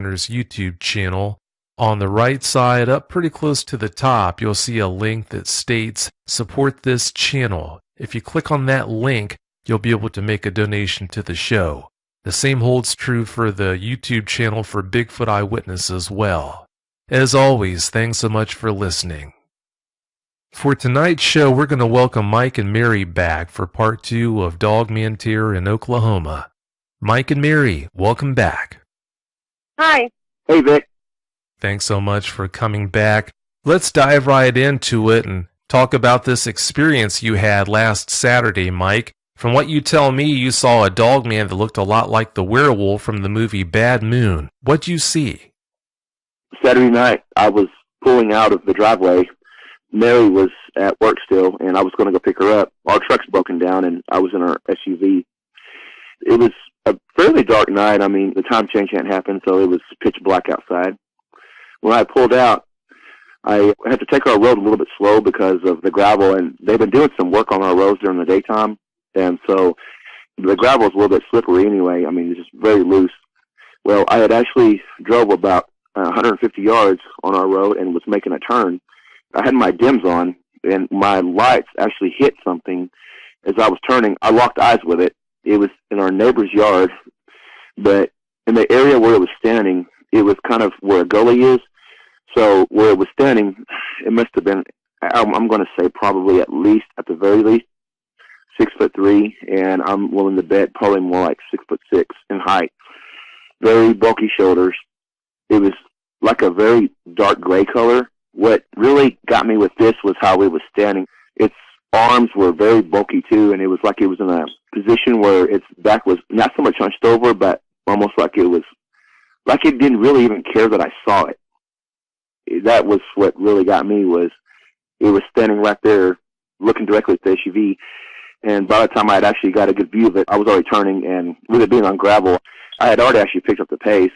YouTube channel. On the right side, up pretty close to the top, you'll see a link that states support this channel. If you click on that link, you'll be able to make a donation to the show. The same holds true for the YouTube channel for Bigfoot Eyewitness as well. As always, thanks so much for listening. For tonight's show, we're going to welcome Mike and Mary back for part 2 of Dogman Terror in Oklahoma. Mike and Mary, welcome back. Hi. Hey, Vic. Thanks so much for coming back. Let's dive right into it and talk about this experience you had last Saturday, Mike. From what you tell me, you saw a dogman that looked a lot like the werewolf from the movie Bad Moon. What'd you see? Saturday night, I was pulling out of the driveway. Mary was at work still, and I was going to go pick her up. Our truck's broken down, and I was in our SUV. It was a fairly dark night. I mean, the time change hadn't happened, so it was pitch black outside. When I pulled out, I had to take our road a little bit slow because of the gravel, and they've been doing some work on our roads during the daytime, and so the gravel is a little bit slippery anyway. I mean, it's just very loose. Well, I had actually drove about 150 yards on our road and was making a turn. I had my dims on, and my lights actually hit something as I was turning. I locked eyes with it. It was in our neighbor's yard, but in the area where it was standing, it was kind of where a gully is. So where it was standing, it must have been, I'm going to say probably at the very least, 6'3", and I'm willing to bet probably more like 6'6" in height. Very bulky shoulders. It was like a very dark gray color. What really got me with this was how it was standing. Its arms were very bulky too, and it was like it was in a position where its back was not so much hunched over, but almost like it didn't really even care that I saw it. That was what really got me, was it was standing right there looking directly at the SUV, and by the time I had actually got a good view of it, I was already turning, and with it being on gravel, I had already actually picked up the pace,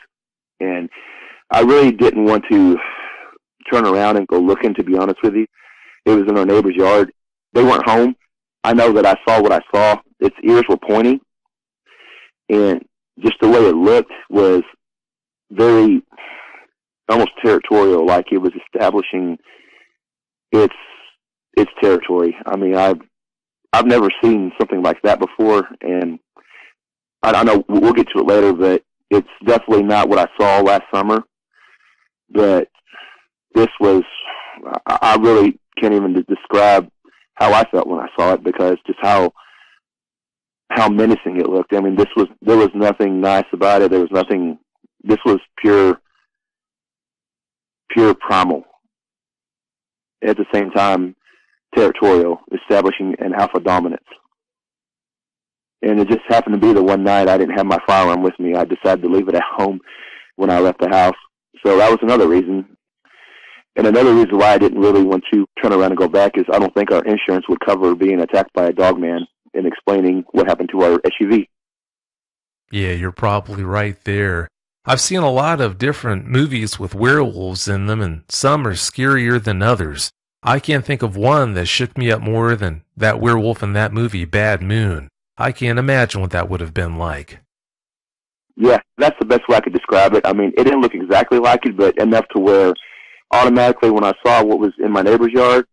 and I really didn't want to turn around and go looking, to be honest with you. It was in our neighbor's yard. They weren't home. I know that I saw what I saw. Its ears were pointing, and just the way it looked was very almost territorial, like it was establishing its territory. I mean, I've never seen something like that before, and I know we'll get to it later, but it's definitely not what I saw last summer. But this was, I really can't even describe how I felt when I saw it, because just how menacing it looked. I mean, there was nothing nice about it. There was nothing. This was pure primal. At the same time, territorial, establishing an alpha dominance. And it just happened to be the one night I didn't have my firearm with me. I decided to leave it at home when I left the house. So that was another reason. And another reason why I didn't really want to turn around and go back is I don't think our insurance would cover being attacked by a dogman and explaining what happened to our SUV. Yeah, you're probably right there. I've seen a lot of different movies with werewolves in them, and some are scarier than others. I can't think of one that shook me up more than that werewolf in that movie, Bad Moon. I can't imagine what that would have been like. Yeah, that's the best way I could describe it. I mean, it didn't look exactly like it, but enough to where automatically when I saw what was in my neighbor's yard,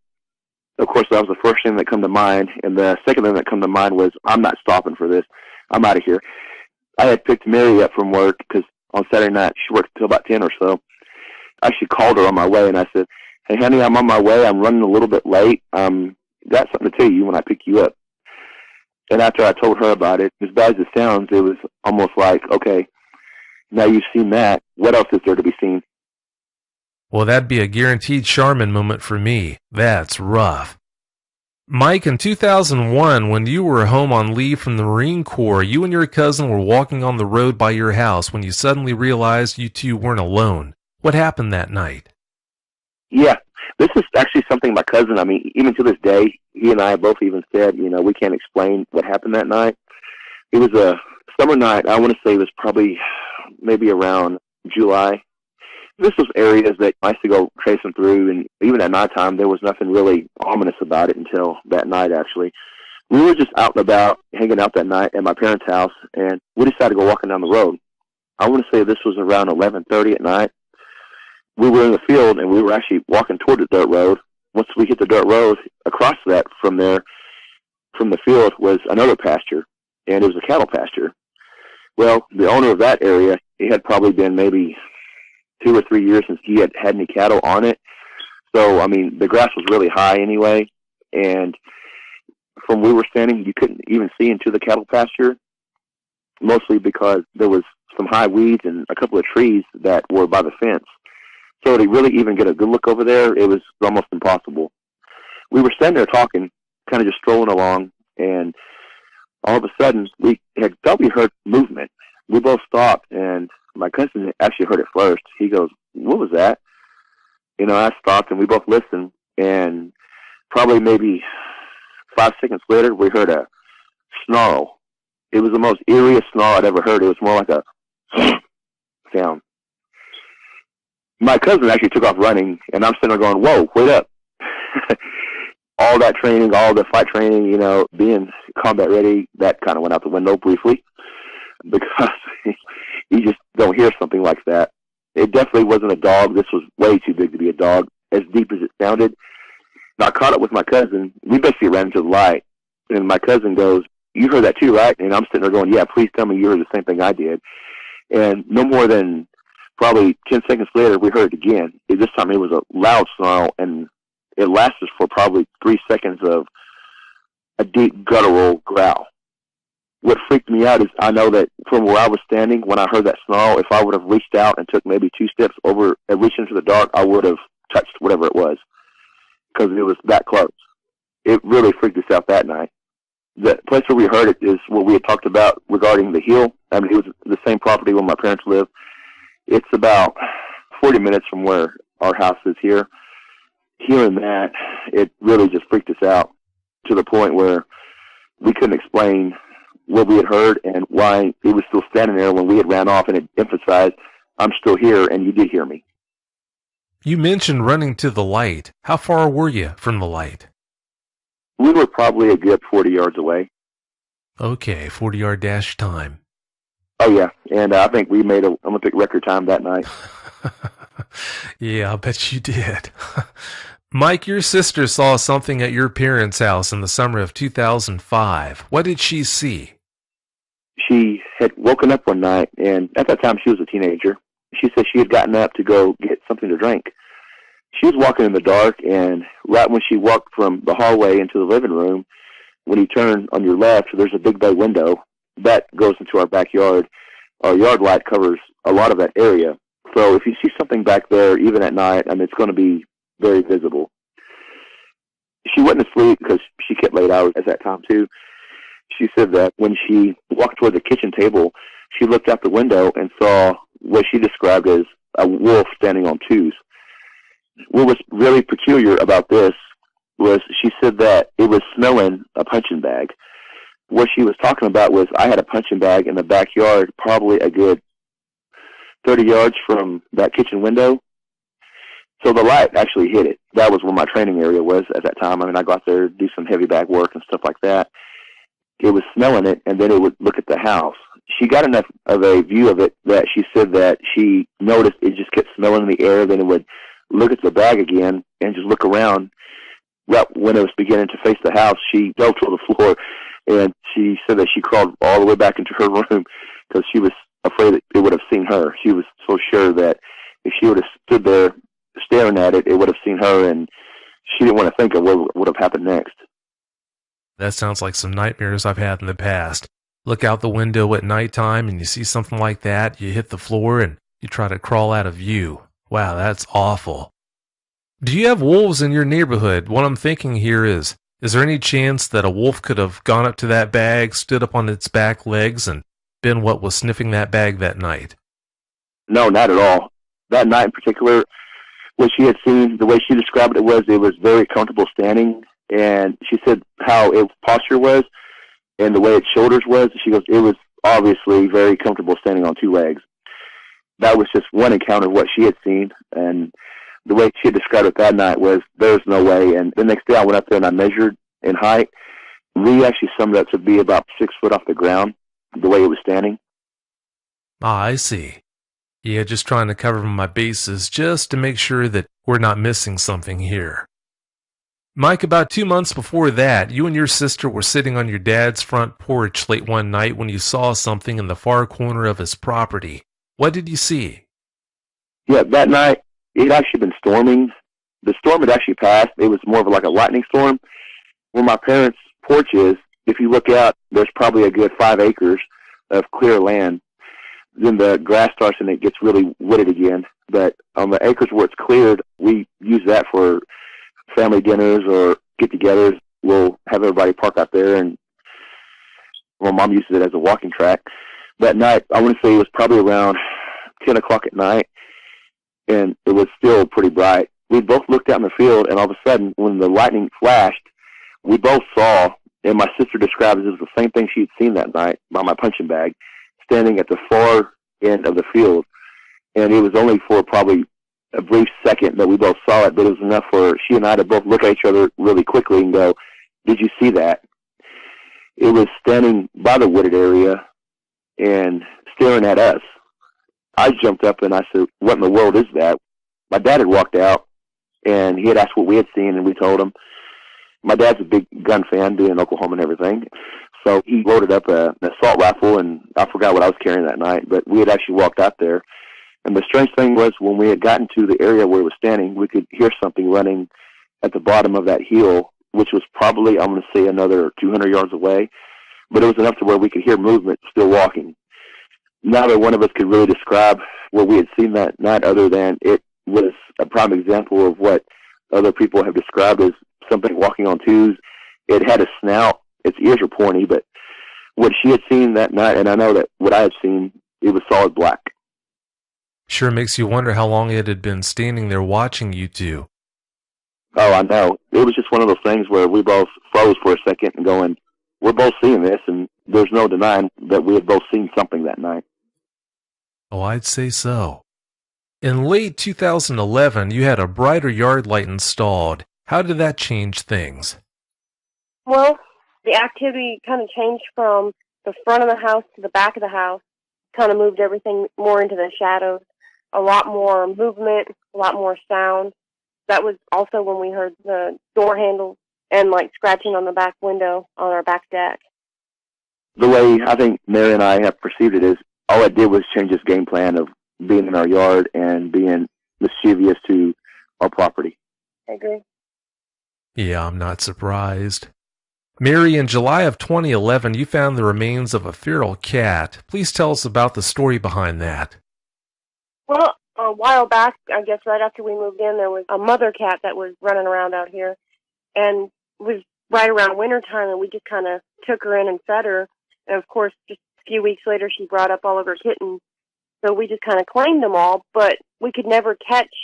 of course, that was the first thing that came to mind. And the second thing that came to mind was, I'm not stopping for this. I'm out of here. I had picked Mary up from work because on Saturday night, she worked until about 10 or so. I actually called her on my way, and I said, "Hey, honey, I'm on my way. I'm running a little bit late. Got something to tell you when I pick you up." And after I told her about it, as bad as it sounds, it was almost like, okay, now you've seen that. What else is there to be seen? Well, that'd be a guaranteed Charmin moment for me. That's rough. Mike, in 2001, when you were home on leave from the Marine Corps, you and your cousin were walking on the road by your house when you suddenly realized you two weren't alone. What happened that night? Yeah, this is actually something my cousin, I mean, even to this day, he and I both even said, we can't explain what happened that night. It was a summer night. I want to say it was probably maybe around July. This was areas that I used to go tracing through, and even at nighttime, there was nothing really ominous about it until that night, actually. We were just out and about, hanging out that night at my parents' house, and we decided to go walking down the road. I want to say this was around 11:30 at night. We were in the field, and we were actually walking toward the dirt road. Once we hit the dirt road, across that from there, from the field, was another pasture, and it was a cattle pasture. Well, the owner of that area, it had probably been maybe 2 or 3 years since he had had any cattle on it. So, I mean, the grass was really high anyway, and from where we were standing, you couldn't even see into the cattle pasture, mostly because there was some high weeds and a couple of trees that were by the fence. So to really even get a good look over there, it was almost impossible. We were standing there talking, kind of just strolling along, and all of a sudden, we had thought we heard movement. We both stopped, and my cousin actually heard it first. He goes, "What was that?" I stopped, and we both listened, and probably maybe 5 seconds later, we heard a snarl. It was the most eeriest snarl I'd ever heard. It was more like a sound. My cousin actually took off running, and I'm sitting there going, "Whoa, wait up." All that training, all the fight training, being combat ready, that kind of went out the window briefly because you just don't hear something like that. It definitely wasn't a dog. This was way too big to be a dog, as deep as it sounded. And I caught up with my cousin. We basically ran into the light, and my cousin goes, "You heard that too, right?" And I'm sitting there going, "Yeah, please tell me you heard the same thing I did." And no more than probably 10 seconds later, we heard it again. This time it was a loud snarl, and it lasted for probably 3 seconds of a deep guttural growl. What freaked me out is I know that from where I was standing, when I heard that snarl, if I would have reached out and took maybe 2 steps over and reached into the dark, I would have touched whatever it was because it was that close. It really freaked us out that night. The place where we heard it is what we had talked about regarding the hill. I mean, it was the same property where my parents live. It's about 40 minutes from where our house is here. Hearing that, it really just freaked us out to the point where we couldn't explain what we had heard and why it was still standing there when we had ran off, and it emphasized, "I'm still here, and you did hear me." You mentioned running to the light. How far were you from the light? We were probably a good 40 yards away. Okay, 40-yard dash time. Oh, yeah, and I think we made an Olympic record time that night. Yeah, I bet you did. Mike, your sister saw something at your parents' house in the summer of 2005. What did she see? She had woken up one night, and at that time she was a teenager. She said she had gotten up to go get something to drink. She was walking in the dark, and right when she walked from the hallway into the living room, when you turn on your left, there's a big bay window that goes into our backyard. Our yard light covers a lot of that area. So if you see something back there, even at night, I mean, it's going to be very visible. She wasn't asleep because she kept late hours at that time, too. She said that when she walked toward the kitchen table, she looked out the window and saw what she described as a wolf standing on twos. What was really peculiar about this was she said that it was smelling a punching bag. What she was talking about was I had a punching bag in the backyard, probably a good 30 yards from that kitchen window. So the light actually hit it. That was where my training area was at that time. I mean, I got there to do some heavy bag work and stuff like that. It was smelling it, and then it would look at the house. She got enough of a view of it that she said that she noticed it just kept smelling in the air, then it would look at the bag again and just look around. Right when it was beginning to face the house, she fell to the floor, and she said that she crawled all the way back into her room because she was afraid that it would have seen her. She was so sure that if she would have stood there staring at it, it would have seen her, and she didn't want to think of what would have happened next. That sounds like some nightmares I've had in the past. Look out the window at nighttime and you see something like that, you hit the floor and you try to crawl out of view. Wow, that's awful. Do you have wolves in your neighborhood? What I'm thinking here is there any chance that a wolf could have gone up to that bag, stood up on its back legs, and been what was sniffing that bag that night? No, not at all. That night in particular, what she had seen, the way she described it was very comfortable standing, and she said how its posture was and the way its shoulders was. She goes, it was obviously very comfortable standing on two legs. That was just one encounter of what she had seen, and the way she had described it that night was there's no way. And the next day I went up there and I measured in height. We actually summed it up to be about 6 foot off the ground, the way it was standing. Ah, I see. Yeah, just trying to cover my bases just to make sure that we're not missing something here. Mike, about 2 months before that, you and your sister were sitting on your dad's front porch late one night when you saw something in the far corner of his property. What did you see? Yeah, that night, it had actually been storming. The storm had actually passed. It was more of like a lightning storm. Where my parents' porch is, if you look out, there's probably a good 5 acres of clear land. Then the grass starts and it gets really wooded again. But on the acres where it's cleared, we use that for family dinners or get-togethers. We'll have everybody park out there, and my mom uses it as a walking track. That night, I want to say it was probably around 10 o'clock at night, and it was still pretty bright. We both looked out in the field, and all of a sudden, when the lightning flashed, we both saw, and my sister describes it as the same thing she'd seen that night by my punching bag, standing at the far end of the field. And it was only for probably a brief second that we both saw it, but it was enough for she and I to both look at each other really quickly and go, "Did you see that?" It was standing by the wooded area and staring at us. I jumped up and I said, "What in the world is that?" My dad had walked out, and he had asked what we had seen, and we told him. My dad's a big gun fan, being in Oklahoma and everything. So he loaded up an assault rifle, and I forgot what I was carrying that night, but we had actually walked out there. And the strange thing was, when we had gotten to the area where it was standing, we could hear something running at the bottom of that hill, which was probably, I'm going to say, another 200 yards away. But it was enough to where we could hear movement still walking. Neither one of us could really describe what we had seen that night, other than it was a prime example of what other people have described as something walking on twos. It had a snout. Its ears were pointy, but what she had seen that night, and I know that what I had seen, it was solid black. Sure makes you wonder how long it had been standing there watching you two. Oh, I know. It was just one of those things where we both froze for a second and going, we're both seeing this, and there's no denying that we had both seen something that night. Oh, I'd say so. In late 2011, you had a brighter yard light installed. How did that change things? Well, the activity kind of changed from the front of the house to the back of the house, kind of moved everything more into the shadows, a lot more movement, a lot more sound. That was also when we heard the door handle and like scratching on the back window on our back deck. The way I think Mary and I have perceived it is, all it did was change his game plan of being in our yard and being mischievous to our property. I agree. Yeah, I'm not surprised. Mary, in July of 2011, you found the remains of a feral cat. Please tell us about the story behind that. Well, a while back, I guess right after we moved in, there was a mother cat that was running around out here, and it was right around wintertime, and we just kind of took her in and fed her. And of course, just a few weeks later, she brought up all of her kittens. So we just kind of claimed them all, but we could never catch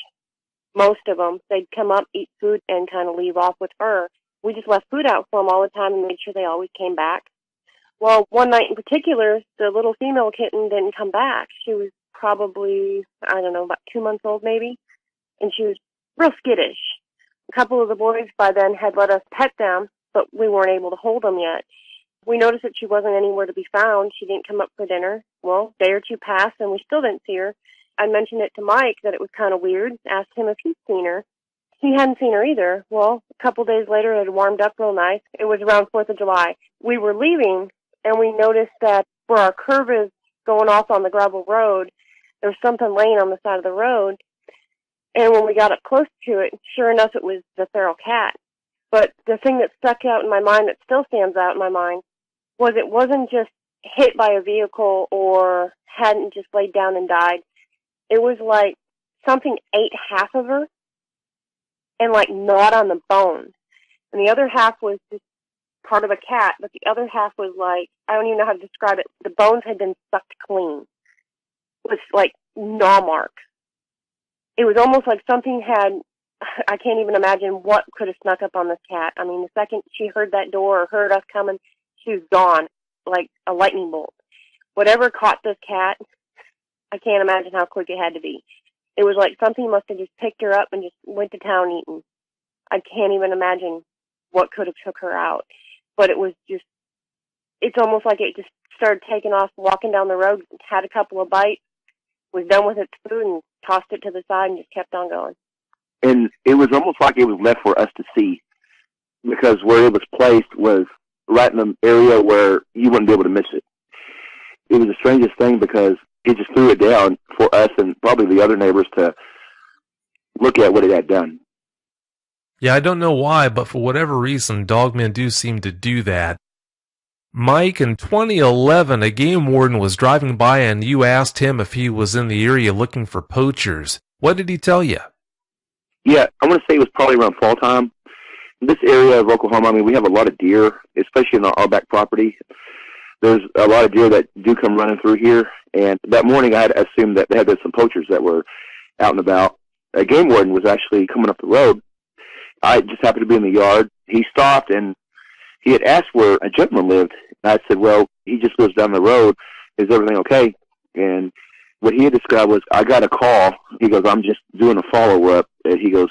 most of them. They'd come up, eat food, and kind of leave off with fur. We just left food out for them all the time and made sure they always came back. Well, one night in particular, the little female kitten didn't come back. She was probably, I don't know, about 2 months old maybe, and she was real skittish. A couple of the boys by then had let us pet them, but we weren't able to hold them yet. We noticed that she wasn't anywhere to be found. She didn't come up for dinner. Well, a day or two passed, and we still didn't see her. I mentioned it to Mike that it was kind of weird, asked him if he'd seen her. He hadn't seen her either. Well, a couple days later, it had warmed up real nice. It was around 4th of July. We were leaving, and we noticed that where our curve is going off on the gravel road, there was something laying on the side of the road. And when we got up close to it, sure enough, it was the feral cat. But the thing that stuck out in my mind, that still stands out in my mind, was it wasn't just hit by a vehicle or hadn't just laid down and died. It was like something ate half of her and like gnawed on the bone. And the other half was just part of a cat, but the other half was like, I don't even know how to describe it. The bones had been sucked clean with like gnaw marks. It was almost like something had, I can't even imagine what could have snuck up on this cat. I mean, the second she heard that door or heard us coming, she was gone like a lightning bolt. Whatever caught this cat, I can't imagine how quick it had to be. It was like something must have just picked her up and just went to town eating. I can't even imagine what could have took her out. But it was just, it's almost like it just started taking off, walking down the road, had a couple of bites, was done with its food, and tossed it to the side and just kept on going. And it was almost like it was left for us to see, because where it was placed was right in an area where you wouldn't be able to miss it. It was the strangest thing because it just threw it down for us and probably the other neighbors to look at what it had done. Yeah, I don't know why, but for whatever reason, dogmen do seem to do that. Mike, in 2011, a game warden was driving by and you asked him if he was in the area looking for poachers. What did he tell you? Yeah, I want to say it was probably around fall time. In this area of Oklahoma, I mean, we have a lot of deer, especially in our back property. There's a lot of deer that do come running through here. And that morning, I had assumed that there had been some poachers that were out and about. A game warden was actually coming up the road. I just happened to be in the yard. He stopped, and he had asked where a gentleman lived. And I said, well, he just lives down the road. Is everything okay? And what he had described was, I got a call. He goes, I'm just doing a follow-up. And he goes,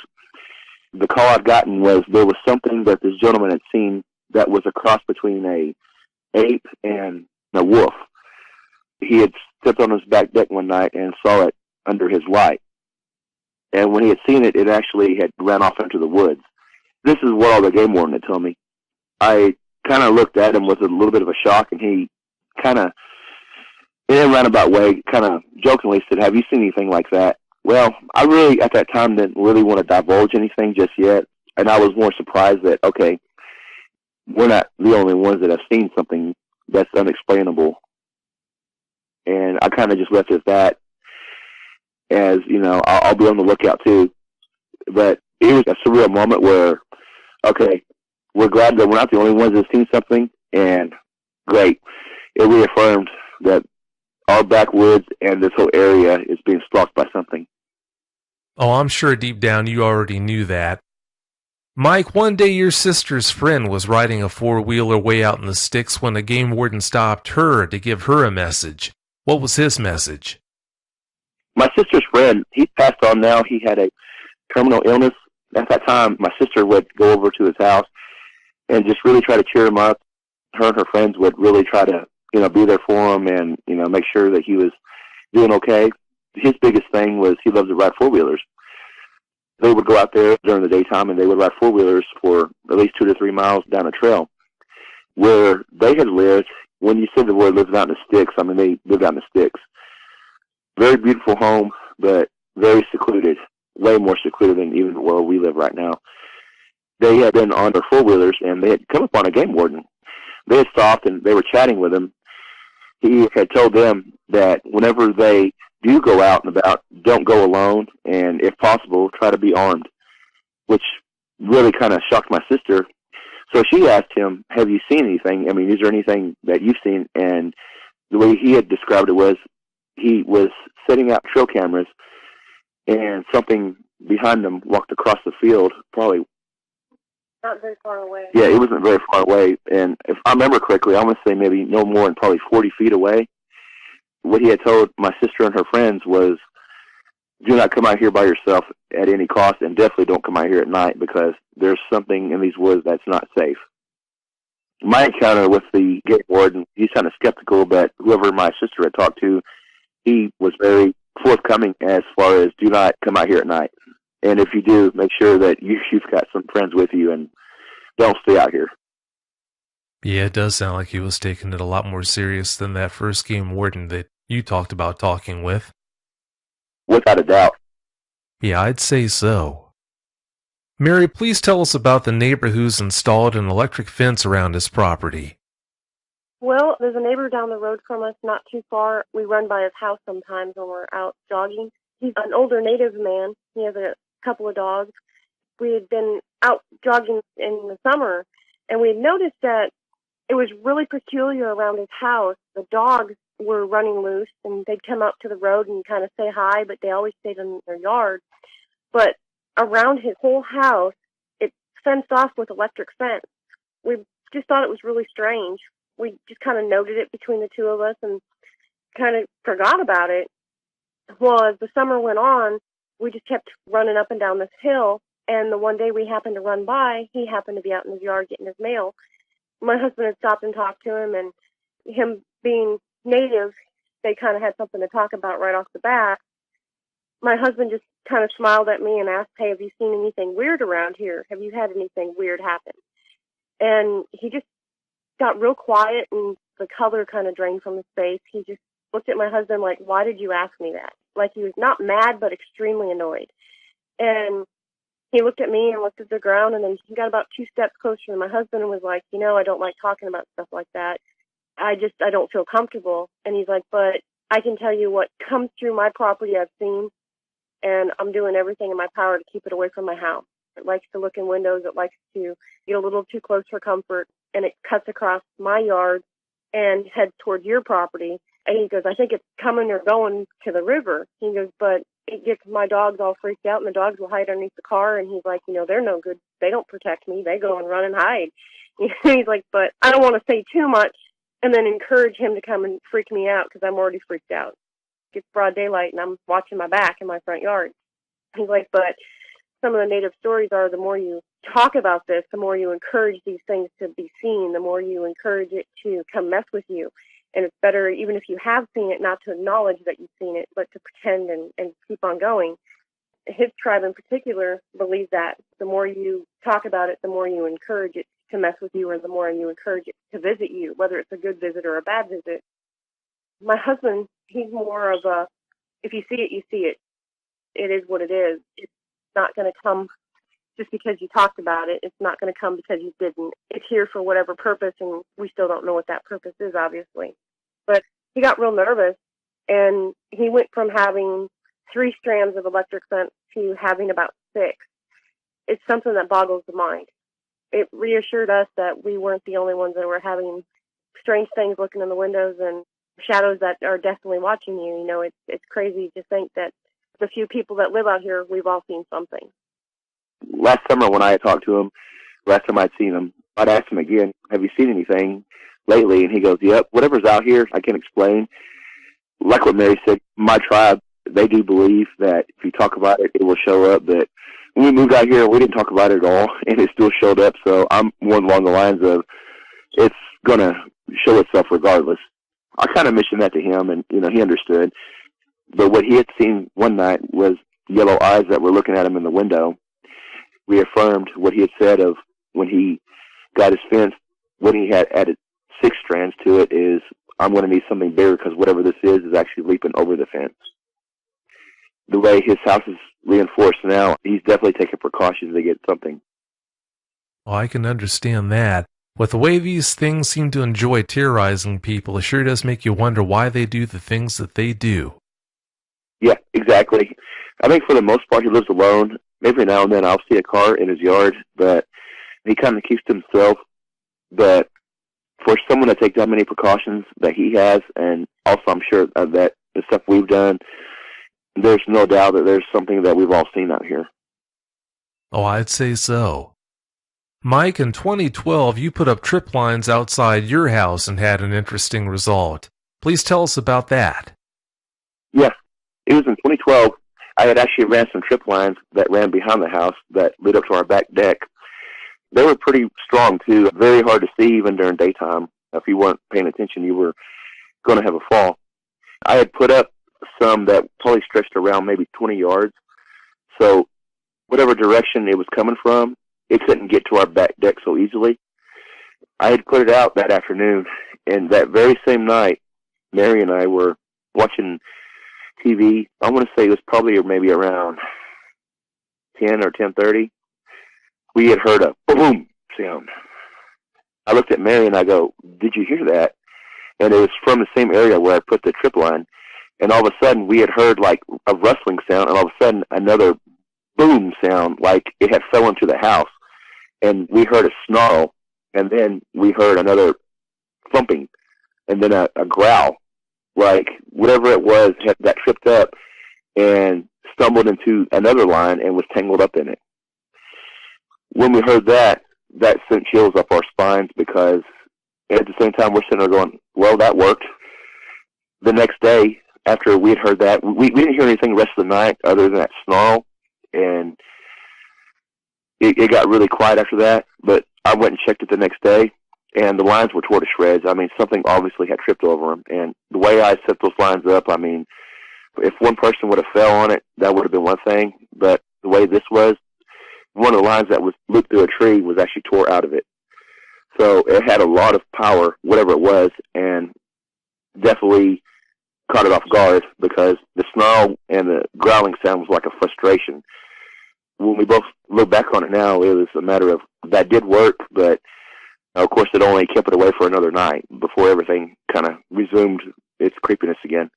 the call I'd gotten was there was something that this gentleman had seen that was a cross between a ape and a wolf. He had stepped on his back deck one night and saw it under his light. And when he had seen it, it actually had ran off into the woods. This is what all the game warden had told me. I kind of looked at him with a little bit of a shock, and he kind of, in a roundabout way, kind of jokingly said, have you seen anything like that? Well, I really, at that time, didn't really want to divulge anything just yet. And I was more surprised that, okay, we're not the only ones that have seen something that's unexplainable. And I kind of just left it at that, as, you know, I'll be on the lookout too. But it was a surreal moment where, okay, we're glad that we're not the only ones that have seen something, and great. It reaffirmed that our backwoods and this whole area is being stalked by something. Oh, I'm sure deep down you already knew that. Mike, one day your sister's friend was riding a four-wheeler way out in the sticks when a game warden stopped her to give her a message. What was his message? My sister's friend, he's passed on now. He had a terminal illness. At that time, my sister would go over to his house and just really try to cheer him up. Her and her friends would really try to, you know, be there for him and, you know, make sure that he was doing okay. His biggest thing was he loves to ride four-wheelers. They would go out there during the daytime and they would ride four-wheelers for at least 2 to 3 miles down a trail. Where they had lived, when you said the word lives out in the sticks, I mean, they lived out in the sticks. Very beautiful home, but very secluded, way more secluded than even where we live right now. They had been on their four-wheelers, and they had come upon a game warden. They had stopped, and they were chatting with him. He had told them that whenever they do go out and about, don't go alone, and if possible, try to be armed, which really kind of shocked my sister. So she asked him, have you seen anything? I mean, is there anything that you've seen? And the way he had described it was he was setting out trail cameras, and something behind them walked across the field, probably not very far away. Yeah, it wasn't very far away. And if I remember correctly, I want to say maybe no more than probably 40 feet away. What he had told my sister and her friends was, do not come out here by yourself at any cost, and definitely don't come out here at night because there's something in these woods that's not safe. My encounter with the game warden, he's kind of skeptical, but whoever my sister had talked to, he was very forthcoming as far as do not come out here at night. And if you do, make sure that you've got some friends with you and don't stay out here. Yeah, it does sound like he was taking it a lot more serious than that first game warden that you talked about talking with. Without a doubt. Yeah, I'd say so. Mary, please tell us about the neighbor who's installed an electric fence around his property. Well, there's a neighbor down the road from us, not too far. We run by his house sometimes when we're out jogging. He's an older native man. He has a couple of dogs. We had been out jogging in the summer, and we had noticed that it was really peculiar around his house. The dogs were running loose, and they'd come out to the road and kind of say hi, but they always stayed in their yard. But around his whole house, it's fenced off with electric fence. We just thought it was really strange. We just kind of noted it between the two of us and kind of forgot about it. Well, as the summer went on, we just kept running up and down this hill, and the one day we happened to run by, he happened to be out in his yard getting his mail. My husband had stopped and talked to him, and him being native, they kind of had something to talk about right off the bat. My husband just kind of smiled at me and asked, "Hey, have you seen anything weird around here? Have you had anything weird happen?" And he just got real quiet, and the color kind of drained from his face. He just looked at my husband like, "Why did you ask me that?" Like he was not mad, but extremely annoyed. And he looked at me and looked at the ground, and then he got about 2 steps closer to my husband and was like, "I don't like talking about stuff like that. I don't feel comfortable." And he's like, "But I can tell you what comes through my property I've seen, and I'm doing everything in my power to keep it away from my house. It likes to look in windows. It likes to get a little too close for comfort, and it cuts across my yard and heads towards your property." And he goes, "I think it's coming or going to the river." He goes, "But it gets my dogs all freaked out, and the dogs will hide underneath the car." And he's like, "They're no good. They don't protect me. They go and run and hide." He's like, "But I don't want to say too much and then encourage him to come and freak me out because I'm already freaked out. It's broad daylight, and I'm watching my back in my front yard." He's like, "But some of the native stories are the more you talk about this, the more you encourage these things to be seen, the more you encourage it to come mess with you. And it's better, even if you have seen it, not to acknowledge that you've seen it, but to pretend and keep on going." His tribe in particular believes that the more you talk about it, the more you encourage it to mess with you, or the more you encourage it to visit you, whether it's a good visit or a bad visit. My husband, he's more of a, if you see it, you see it. It is what it is. It's not going to come just because you talked about it. It's not going to come because you didn't. It's here for whatever purpose, and we still don't know what that purpose is, obviously. But he got real nervous, and he went from having 3 strands of electric fence to having about 6. It's something that boggles the mind. It reassured us that we weren't the only ones that were having strange things looking in the windows and shadows that are definitely watching you. It's crazy to think that the few people that live out here, we've all seen something. Last summer when I had talked to him, last time I'd seen him, I'd ask him again, "Have you seen anything lately?" And he goes, "Yep, whatever's out here, I can't explain." Like what Mary said, my tribe, they do believe that if you talk about it, it will show up. That when we moved out here, we didn't talk about it at all, and it still showed up. So I'm more along the lines of it's going to show itself regardless. I kind of mentioned that to him, and, he understood. But what he had seen one night was yellow eyes that were looking at him in the window. Reaffirmed what he had said of when he got his fence, when he had added 6 strands to it, is I'm going to need something bigger because whatever this is actually leaping over the fence. The way his house is reinforced now, he's definitely taking precautions to get something. Well, I can understand that. With the way these things seem to enjoy terrorizing people, it sure does make you wonder why they do the things that they do. Yeah, exactly. I think for the most part he lives alone. Every now and then I'll see a car in his yard, but he kind of keeps to himself. But for someone to take that many precautions that he has, and also I'm sure that the stuff we've done, there's no doubt that there's something that we've all seen out here. Oh, I'd say so. Mike, in 2012, you put up trip lines outside your house and had an interesting result. Please tell us about that. Yeah, it was in 2012. I had actually ran some trip lines that ran behind the house that led up to our back deck. They were pretty strong, too. Very hard to see even during daytime. If you weren't paying attention, you were going to have a fall. I had put up some that probably stretched around maybe 20 yards. So whatever direction it was coming from, it couldn't get to our back deck so easily. I had put it out that afternoon, and that very same night, Mary and I were watching TV. I want to say it was probably maybe around 10 or 10:30. We had heard a boom sound. I looked at Mary and I go, "Did you hear that?" And it was from the same area where I put the trip line. And all of a sudden we had heard like a rustling sound, and all of a sudden another boom sound, like it had fell into the house. And we heard a snarl, and then we heard another thumping, and then a growl. Like whatever it was got tripped up and stumbled into another line and was tangled up in it. When we heard that sent chills up our spines, because at the same time we're sitting there going, well, that worked. The next day, after we had heard that, we didn't hear anything the rest of the night other than that snarl, and it got really quiet after that. But I went and checked it the next day, and the lines were tore to shreds. I mean, something obviously had tripped over them. And the way I set those lines up, I mean, if one person would have fell on it, that would have been one thing. But the way this was, one of the lines that was looped through a tree was actually tore out of it. So it had a lot of power, whatever it was, and definitely caught it off guard because the snarl and the growling sound was like a frustration. When we both look back on it now, it was a matter of that did work, but of course it only kept it away for another night before everything kind of resumed its creepiness again.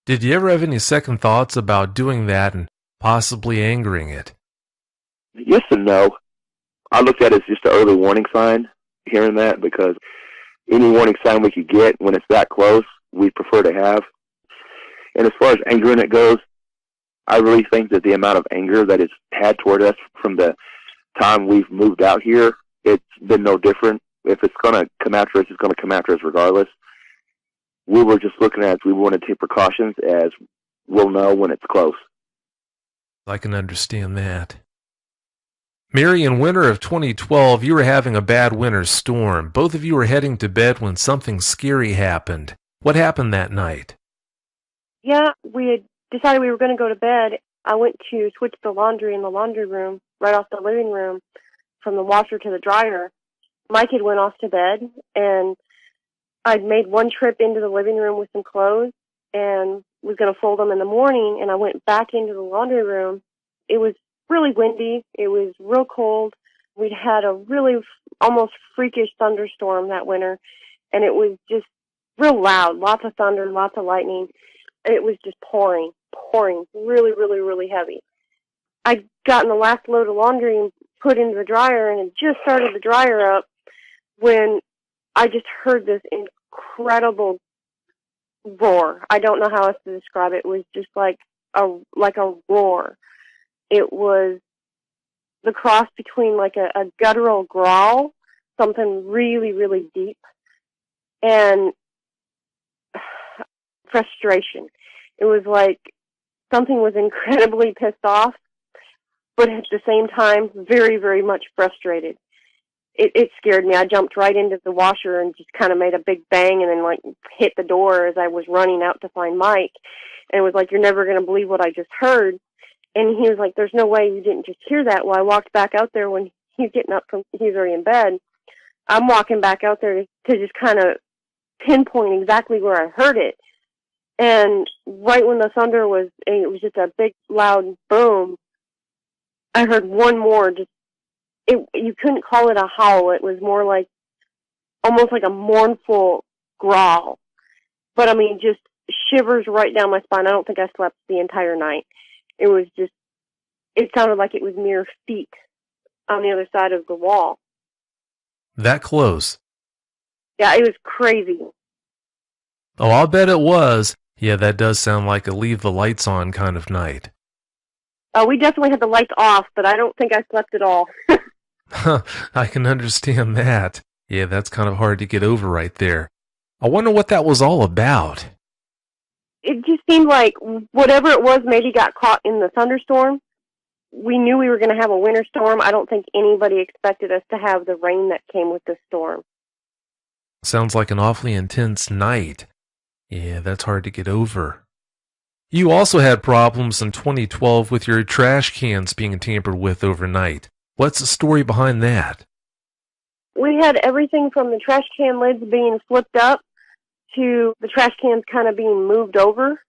Did you ever have any second thoughts about doing that and possibly angering it? Yes and no. I looked at it as just an early warning sign, hearing that, because any warning sign we could get when it's that close, we prefer to have. And as far as angering it goes, I really think that the amount of anger that it's had toward us from the time we've moved out here, it's been no different. If it's going to come after us, it's going to come after us regardless. We were just looking at it, we want to take precautions as we'll know when it's close. I can understand that. Mary, in winter of 2012, you were having a bad winter storm. Both of you were heading to bed when something scary happened. What happened that night? Yeah, we had decided we were going to go to bed. I went to switch the laundry in the laundry room, right off the living room, from the washer to the dryer. My kid went off to bed, and I'd made one trip into the living room with some clothes and was going to fold them in the morning, and I went back into the laundry room. It was really windy. It was real cold. We'd had a really almost freakish thunderstorm that winter, and it was just real loud, lots of thunder, lots of lightning. It was just pouring, really, really, really heavy. I'd gotten the last load of laundry and put into the dryer, and it just started the dryer up when I just heard this incredible roar. I don't know how else to describe it. It was just like a roar. It was the cross between like a guttural growl, something really, really deep, and frustration. It was like something was incredibly pissed off, but at the same time, very, very much frustrated. It scared me. I jumped right into the washer and just kind of made a big bang and then like hit the door as I was running out to find Mike. And it was like, you're never going to believe what I just heard. And he was like, there's no way you didn't just hear that. Well, I walked back out there when he's getting up from, he's already in bed. I'm walking back out there to just kind of pinpoint exactly where I heard it. And right when the thunder was, it was just a big loud boom, I heard one more, just, you couldn't call it a howl. It was more like, almost like a mournful growl. But I mean, just shivers right down my spine. I don't think I slept the entire night. It was just, it sounded like it was mere feet on the other side of the wall. That close? Yeah, it was crazy. Oh, I'll bet it was. Yeah, that does sound like a leave the lights on kind of night. We definitely had the lights off, but I don't think I slept at all. I can understand that. Yeah, that's kind of hard to get over right there. I wonder what that was all about. It just seemed like whatever it was maybe got caught in the thunderstorm. We knew we were going to have a winter storm. I don't think anybody expected us to have the rain that came with the storm. Sounds like an awfully intense night. Yeah, that's hard to get over. You also had problems in 2012 with your trash cans being tampered with overnight. What's the story behind that? We had everything from the trash can lids being flipped up to the trash cans kind of being moved over.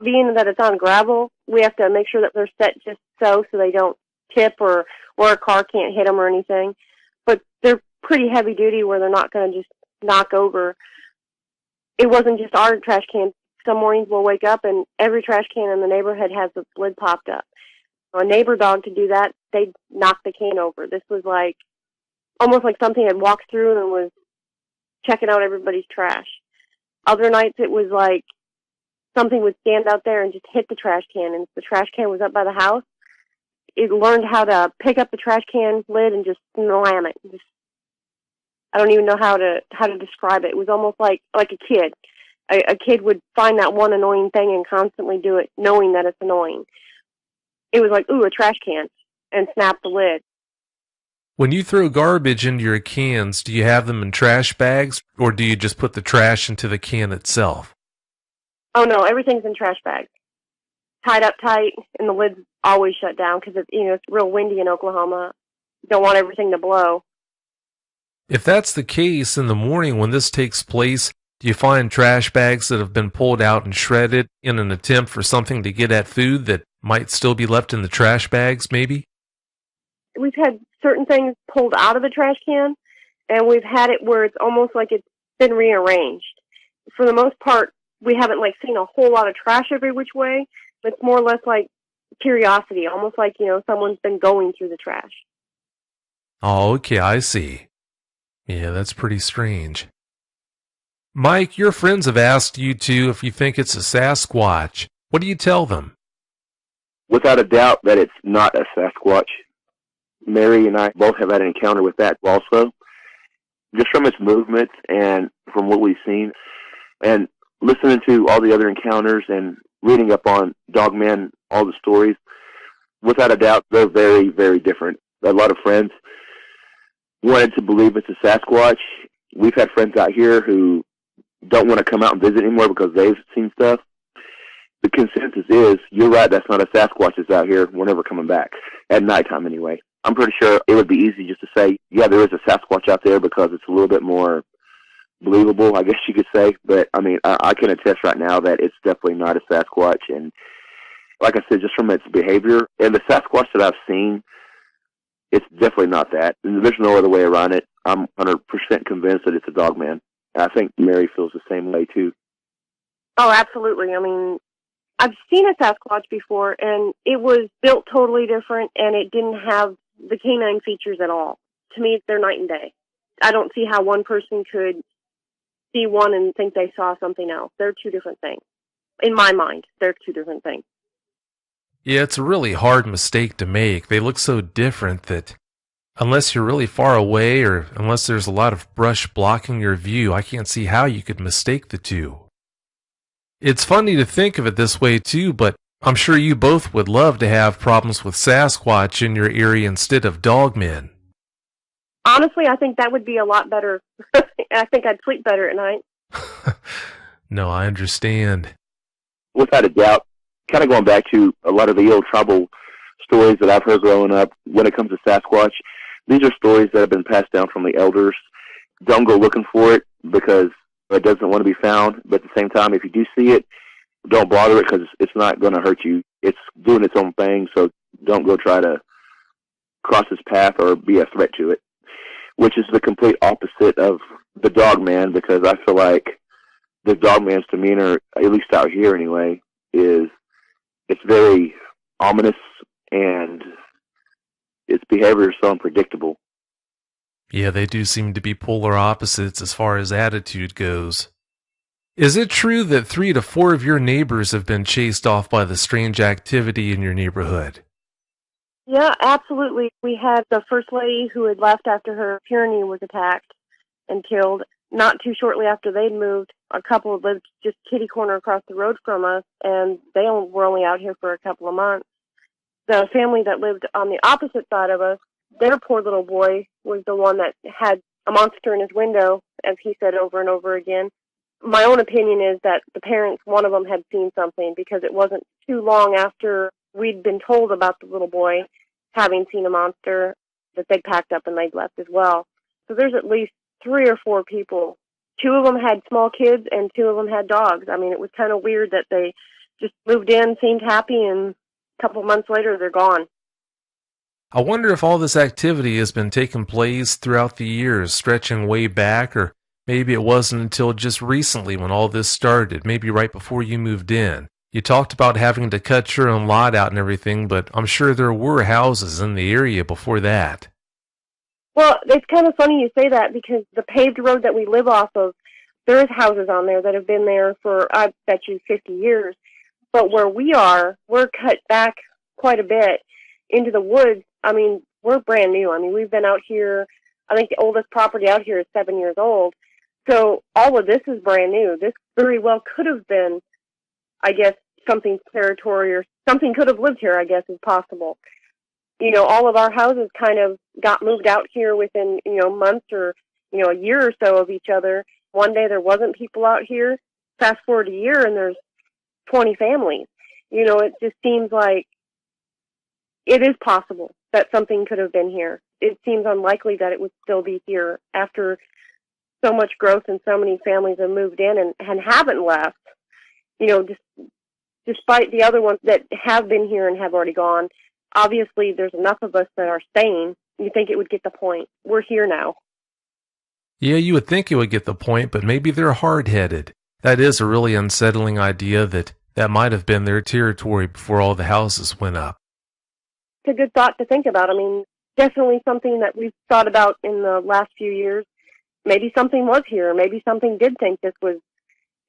Being that it's on gravel, we have to make sure that they're set just so they don't tip or a car can't hit them or anything. But they're pretty heavy duty where they're not going to just knock over. It wasn't just our trash can. Some mornings we'll wake up and every trash can in the neighborhood has the lid popped up. A neighbor dog to do that, they'd knock the can over. This was like almost like something had walked through and was checking out everybody's trash. Other nights it was like something would stand out there and just hit the trash can, and if the trash can was up by the house, it learned how to pick up the trash can lid and just slam it. I don't even know how to describe it. It was almost like a kid. A kid would find that one annoying thing and constantly do it, knowing that it's annoying. It was like, ooh, a trash can, and snap the lid. When you throw garbage into your cans, do you have them in trash bags, or do you just put the trash into the can itself? Oh no, everything's in trash bags, tied up tight, and the lid's always shut down because it's real windy in Oklahoma. Don't want everything to blow. If that's the case, in the morning when this takes place, do you find trash bags that have been pulled out and shredded in an attempt for something to get at food that might still be left in the trash bags, maybe? We've had certain things pulled out of the trash can, and we've had it where it's almost like it's been rearranged. For the most part, we haven't seen a whole lot of trash every which way. It's more or less like curiosity, almost like, someone's been going through the trash. Oh, okay, I see. Yeah, that's pretty strange. Mike, your friends have asked you if you think it's a Sasquatch. What do you tell them? Without a doubt that it's not a Sasquatch. Mary and I both have had an encounter with that also. Just from its movements and from what we've seen, and listening to all the other encounters and reading up on Dogman, all the stories, without a doubt, they're very, very different. A lot of friends wanted to believe it's a Sasquatch. We've had friends out here who don't want to come out and visit anymore because they've seen stuff. The consensus is, you're right, that's not a Sasquatch that's out here. We're never coming back. At nighttime, anyway. I'm pretty sure it would be easy just to say, yeah, there is a Sasquatch out there because it's a little bit more believable, I guess you could say. But, I can attest right now that it's definitely not a Sasquatch. And like I said, just from its behavior, and the Sasquatch that I've seen, it's definitely not that. And there's no other way around it. I'm 100% convinced that it's a Dogman. I think Mary feels the same way, too. Oh, absolutely. I've seen a Sasquatch before, and it was built totally different, and it didn't have the canine features at all. To me, they're night and day. I don't see how one person could see one and think they saw something else. They're two different things. In my mind, they're two different things. Yeah, it's a really hard mistake to make. They look so different that unless you're really far away or unless there's a lot of brush blocking your view, I can't see how you could mistake the two. It's funny to think of it this way too, but I'm sure you both would love to have problems with Sasquatch in your area instead of Dogmen. Honestly, I think that would be a lot better. I think I'd sleep better at night. No, I understand. Without a doubt, kind of going back to a lot of the old tribal stories that I've heard growing up when it comes to Sasquatch, these are stories that have been passed down from the elders. Don't go looking for it because it doesn't want to be found. But at the same time, if you do see it, don't bother it because it's not going to hurt you. It's doing its own thing, so don't go try to cross its path or be a threat to it, which is the complete opposite of the Dogman, because I feel like the Dogman's demeanor, at least out here anyway, it's very ominous and its behavior is so unpredictable. Yeah, they do seem to be polar opposites as far as attitude goes. Is it true that 3 to 4 of your neighbors have been chased off by the strange activity in your neighborhood? Yeah, absolutely. We had the first lady who had left after her Pyrenee was attacked and killed. Not too shortly after they'd moved, a couple lived just kitty corner across the road from us, and they were only out here for a couple of months. The family that lived on the opposite side of us, their poor little boy was the one that had a monster in his window, as he said over and over again. My own opinion is that the parents, one of them had seen something, because it wasn't too long after we'd been told about the little boy having seen a monster that they packed up and they'd left as well. So there's at least 3 or 4 people. 2 of them had small kids and 2 of them had dogs. It was kind of weird that they just moved in, seemed happy, and a couple months later they're gone. I wonder if all this activity has been taking place throughout the years, stretching way back, or maybe it wasn't until just recently when all this started, maybe right before you moved in. You talked about having to cut your own lot out and everything, but I'm sure there were houses in the area before that. Well, it's kind of funny you say that, because the paved road that we live off of, there's houses on there that have been there for, I bet you, 50 years. But where we are, we're cut back quite a bit into the woods. We're brand new. We've been out here, I think the oldest property out here is 7 years old. So all of this is brand new. This very well could have been, I guess, something's territory, or something could have lived here, I guess, is possible. All of our houses kind of got moved out here within, months or, a year or so of each other. One day there wasn't people out here. Fast forward a year and there's 20 families. It just seems like it is possible that something could have been here. It seems unlikely that it would still be here after so much growth and so many families have moved in and haven't left. Despite the other ones that have been here and have already gone, obviously there's enough of us that are staying. You think it would get the point. We're here now. Yeah, you would think it would get the point, but maybe they're hard-headed. That is a really unsettling idea that might have been their territory before all the houses went up. It's a good thought to think about. Definitely something that we've thought about in the last few years. Maybe something was here. Maybe something did think this was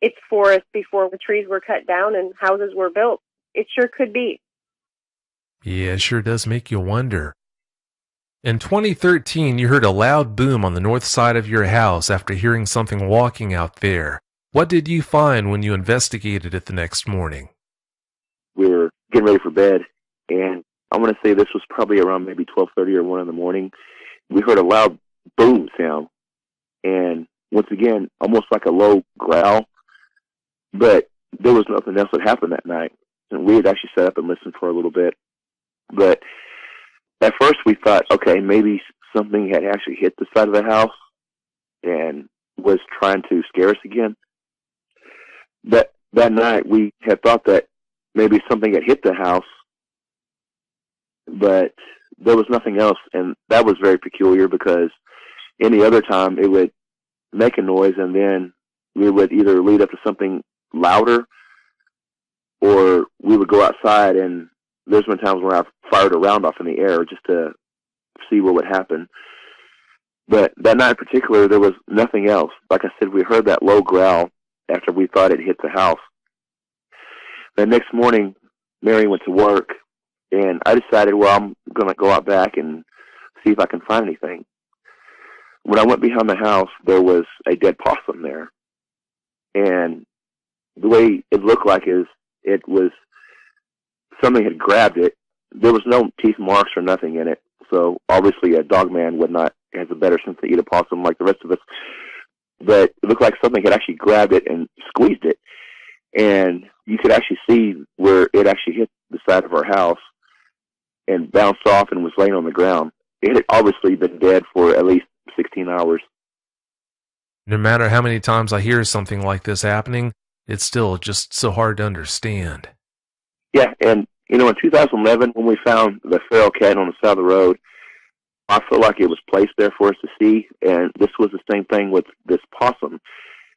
its forest before the trees were cut down and houses were built. It sure could be. Yeah, it sure does make you wonder. In 2013, you heard a loud boom on the north side of your house after hearing something walking out there. What did you find when you investigated it the next morning? We were getting ready for bed, and I want to say this was probably around maybe 12:30 or 1 in the morning. We heard a loud boom sound, and once again, almost like a low growl, but there was nothing else that happened that night. And we had actually sat up and listened for a little bit. But at first we thought, okay, maybe something had actually hit the side of the house and was trying to scare us again. That night we had thought that maybe something had hit the house, but there was nothing else. And that was very peculiar because any other time it would make a noise and then we would either lead up to something louder or we would go outside, and there's been times where I've fired a round off in the air just to see what would happen. But that night in particular, there was nothing else. Like I said, we heard that low growl after we thought it hit the house. The next morning, Mary went to work, and I decided, well, I'm going to go out back and see if I can find anything. When I went behind the house, there was a dead possum there. And the way it looked like is it was something had grabbed it. There was no teeth marks or nothing in it. So obviously a dog man has a better sense to eat a possum like the rest of us. But it looked like something had actually grabbed it and squeezed it. And you could actually see where it actually hit the side of our house and bounced off and was laying on the ground. It had obviously been dead for at least 16 hours. No matter how many times I hear something like this happening, it's still just so hard to understand. Yeah, and in 2011, when we found the feral cat on the side of the road, I feel like it was placed there for us to see, and this was the same thing with this possum.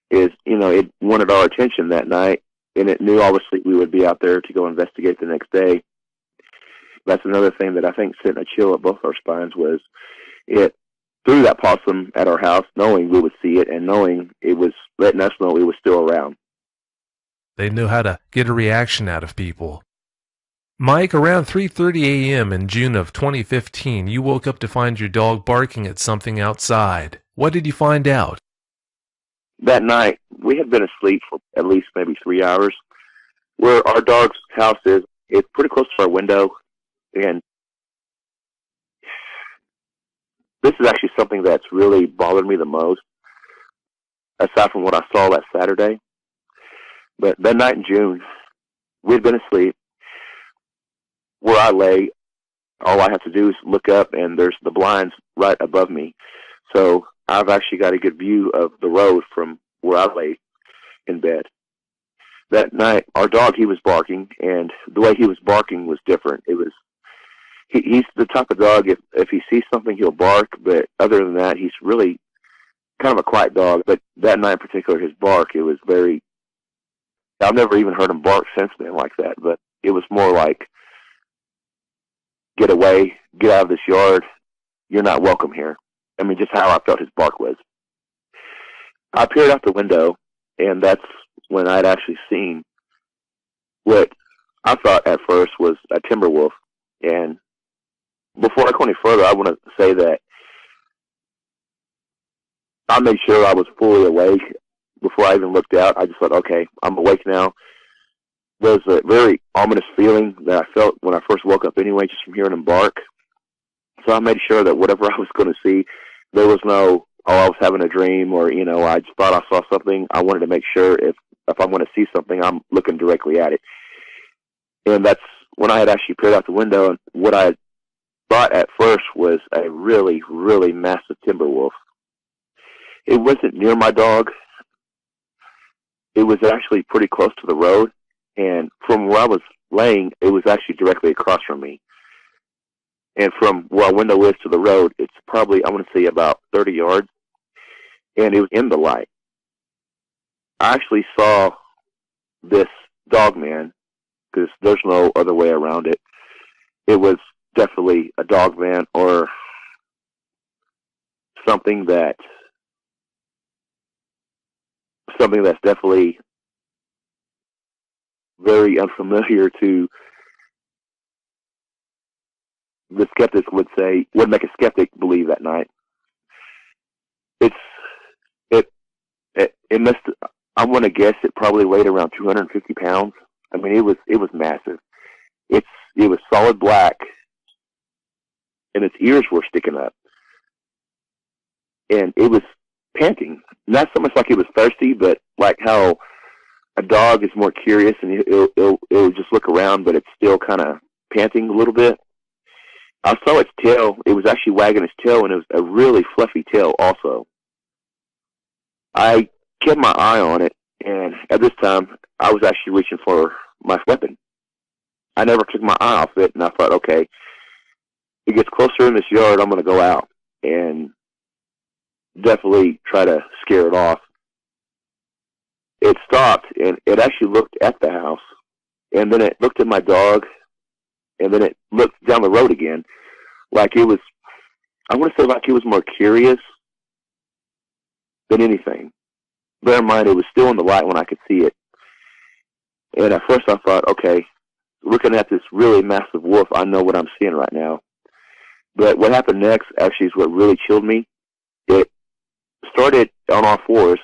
It wanted our attention that night, and it knew obviously we would be out there to go investigate the next day. That's another thing that I think sent a chill at both our spines was it threw that possum at our house, knowing we would see it and knowing it was letting us know it was still around. They knew how to get a reaction out of people. Mike, around 3:30 a.m. in June of 2015, you woke up to find your dog barking at something outside. What did you find out? That night, we had been asleep for at least maybe 3 hours. Where our dog's house is, it's pretty close to our window, and this is actually something that's really bothered me the most, aside from what I saw that Saturday. But that night in June, we'd been asleep. Where I lay, all I have to do is look up, and there's the blinds right above me. So I've actually got a good view of the road from where I lay in bed. That night, our dog, he was barking, and the way he was barking was different. He's the type of dog, if he sees something, he'll bark, but other than that, he's really kind of a quiet dog. But that night in particular, his bark, it was very... I've never even heard him bark since then like that, but it was more like, get away, get out of this yard, you're not welcome here. Just how I felt his bark was. I peered out the window, and that's when I'd actually seen what I thought at first was a timber wolf. And before I go any further, I want to say that I made sure I was fully awake before I even looked out. I just thought, okay, I'm awake now. There was a very ominous feeling that I felt when I first woke up anyway, just from hearing him bark. So I made sure that whatever I was going to see, there was no, oh, I was having a dream, or, I just thought I saw something. I wanted to make sure if I'm going to see something, I'm looking directly at it. And that's when I had actually peered out the window, and what I thought at first was a really, really massive timber wolf. It wasn't near my dog. It was actually pretty close to the road, and from where I was laying, it was actually directly across from me. And from where our window is to the road, it's probably, I want to say, about 30 yards, and it was in the light. I actually saw this dog man, because there's no other way around it. It was definitely a dog man, or something that's definitely very unfamiliar to the skeptics would make a skeptic believe that night. It must, I want to guess it probably weighed around 250 pounds. I mean, it was massive. It was solid black, and its ears were sticking up, and it was panting. Not so much like it was thirsty, but like how a dog is more curious and it'll just look around, but it's still kind of panting a little bit. I saw its tail. It was actually wagging its tail, and it was a really fluffy tail also. I kept my eye on it, and at this time, I was actually reaching for my weapon. I never took my eye off it, and I thought, okay, it gets closer in this yard, I'm going to go out and definitely try to scare it off. It stopped, and it actually looked at the house, and then it looked at my dog, and then it looked down the road again, like it was, I want to say like it was more curious than anything. Bear in mind, it was still in the light when I could see it. And at first I thought, okay, looking at this really massive wolf, I know what I'm seeing right now. But what happened next actually is what really chilled me. It started on all fours,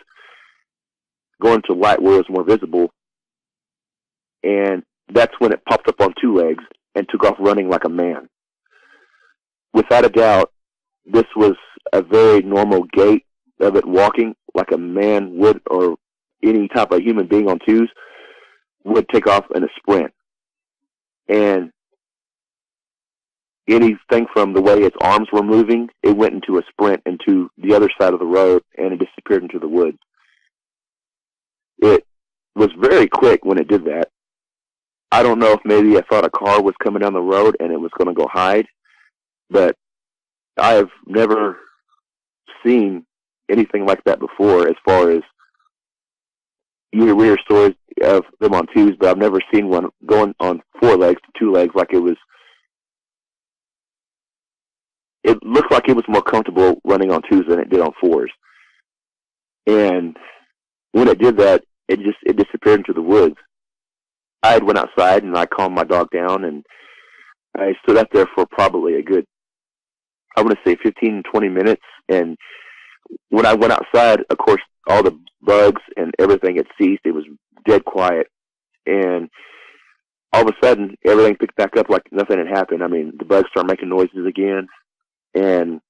going to light where it was more visible, and that's when it popped up on two legs and took off running like a man. Without a doubt, this was a very normal gait of it walking like a man would, or any type of human being on twos would take off in a sprint. And anything from the way its arms were moving, it went into a sprint into the other side of the road, and it disappeared into the woods. It was very quick when it did that. I don't know if maybe I thought a car was coming down the road and it was going to go hide, but I have never seen anything like that before, as far as you hear stories of them on twos, but I've never seen one going on four legs to two legs like it was. It looked like it was more comfortable running on twos than it did on fours. And when it did that, it disappeared into the woods. I had went outside and I calmed my dog down, and I stood up there for probably a good, I want to say 15, 20 minutes. And when I went outside, of course, all the bugs and everything had ceased. It was dead quiet. And all of a sudden, everything picked back up like nothing had happened. I mean, the bugs started making noises again. And,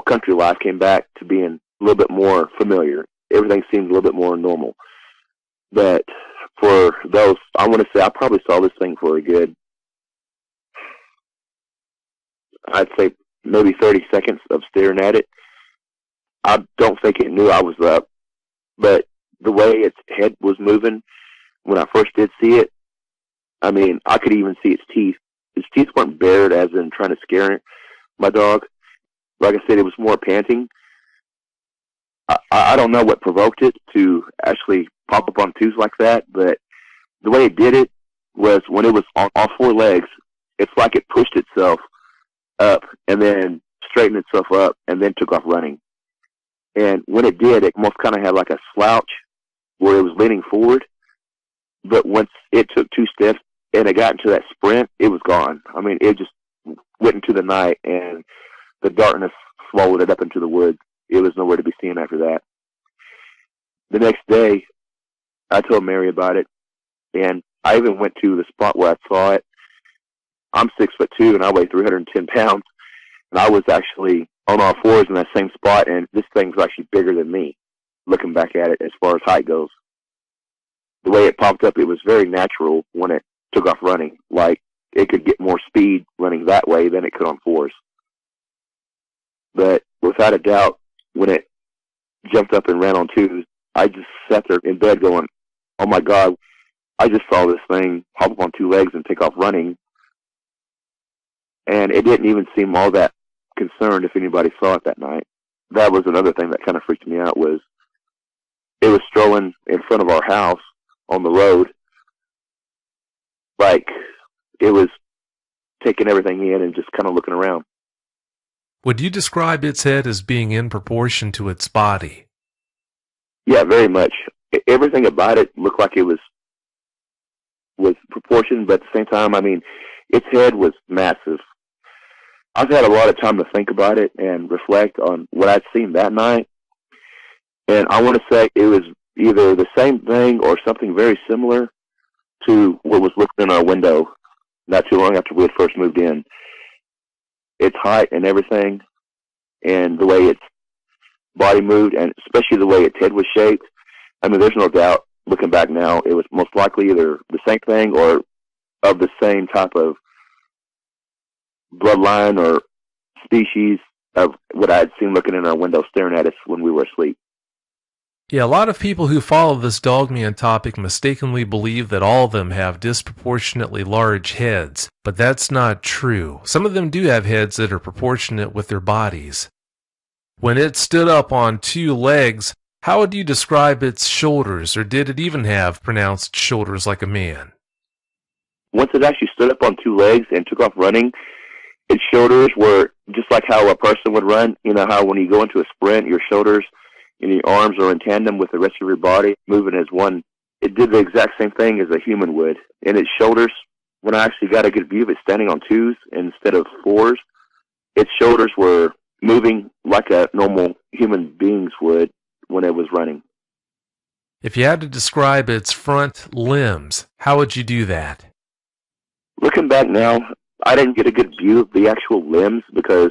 country life came back to being a little bit more familiar. Everything seemed a little bit more normal. But for those, I want to say I probably saw this thing for a good, I'd say maybe 30 seconds of staring at it. I don't think it knew I was up, but the way its head was moving when I first did see it, I mean, I could even see its teeth. Its teeth weren't bared as in trying to scare my dog. Like I said, it was more panting. I don't know what provoked it to actually pop up on twos like that, but the way it did it was when it was on all four legs, it's like it pushed itself up and then straightened itself up and then took off running. And when it did, it almost kind of had like a slouch where it was leaning forward. But once it took two steps and it got into that sprint, it was gone. I mean, it just went into the night, and the darkness swallowed it up into the woods. It was nowhere to be seen after that. The next day, I told Mary about it, and I even went to the spot where I saw it. I'm 6'2", and I weigh 310 pounds. And I was actually on all fours in that same spot, and this thing was actually bigger than me, looking back at it as far as height goes. The way it popped up, it was very natural when it took off running. Like, it could get more speed running that way than it could on fours. But without a doubt, when it jumped up and ran on twos, I just sat there in bed going, oh my God, I just saw this thing hop up on two legs and take off running. And it didn't even seem all that concerned if anybody saw it that night. That was another thing that kind of freaked me out, was it was strolling in front of our house on the road. Like, it was taking everything in and just kind of looking around. Would you describe its head as being in proportion to its body? Yeah, very much. Everything about it looked like it was proportioned, but at the same time, I mean, its head was massive. I've had a lot of time to think about it and reflect on what I'd seen that night, and I want to say it was either the same thing or something very similar to what was looking in our window not too long after we had first moved in. Its height and everything, and the way its body moved, and especially the way its head was shaped. I mean, there's no doubt, looking back now, it was most likely either the same thing or of the same type of bloodline or species of what I had seen looking in our window staring at us when we were asleep. Yeah, a lot of people who follow this dogman topic mistakenly believe that all of them have disproportionately large heads, but that's not true. Some of them do have heads that are proportionate with their bodies. When it stood up on two legs, how would you describe its shoulders, or did it even have pronounced shoulders like a man? Once it actually stood up on two legs and took off running, its shoulders were just like how a person would run. You know how when you go into a sprint, your shoulders and your arms are in tandem with the rest of your body, moving as one. It did the exact same thing as a human would. And its shoulders, when I actually got a good view of it standing on twos instead of fours, its shoulders were moving like a normal human being's would when it was running. If you had to describe its front limbs, how would you do that? Looking back now, I didn't get a good view of the actual limbs because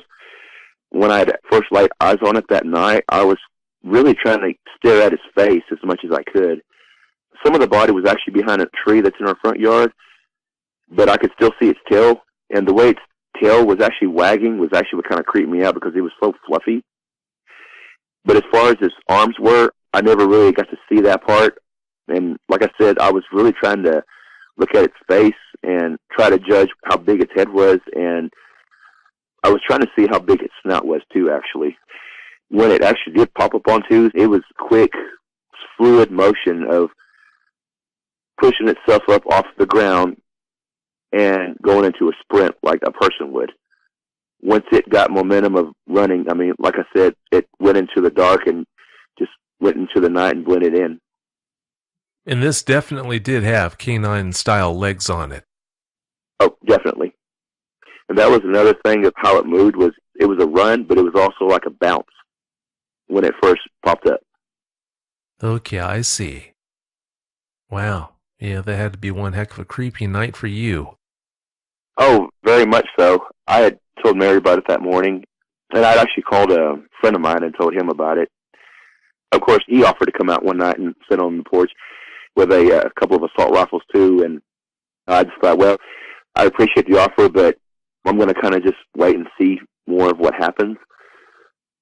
when I had first laid eyes on it that night, I was really trying to stare at its face as much as I could. Some of the body was actually behind a tree that's in our front yard, but I could still see its tail, and the way its tail was actually wagging was actually what kind of creeped me out because it was so fluffy. But as far as its arms were, I never really got to see that part, and like I said, I was really trying to look at its face and try to judge how big its head was, and I was trying to see how big its snout was too, actually. When it actually did pop up on twos, it was quick, fluid motion of pushing itself up off the ground and going into a sprint like a person would. Once it got momentum of running, I mean, like I said, it went into the dark and just went into the night and blended in. And this definitely did have canine-style legs on it. Oh, definitely. And that was another thing of how it moved, was it was a run, but it was also like a bounce when it first popped up. Okay, I see. Wow. Yeah, that had to be one heck of a creepy night for you. Oh, very much so. I had told Mary about it that morning, and I'd actually called a friend of mine and told him about it. Of course, he offered to come out one night and sit on the porch with a couple of assault rifles too, and I just thought, well, I appreciate the offer, but I'm going to kind of just wait and see more of what happens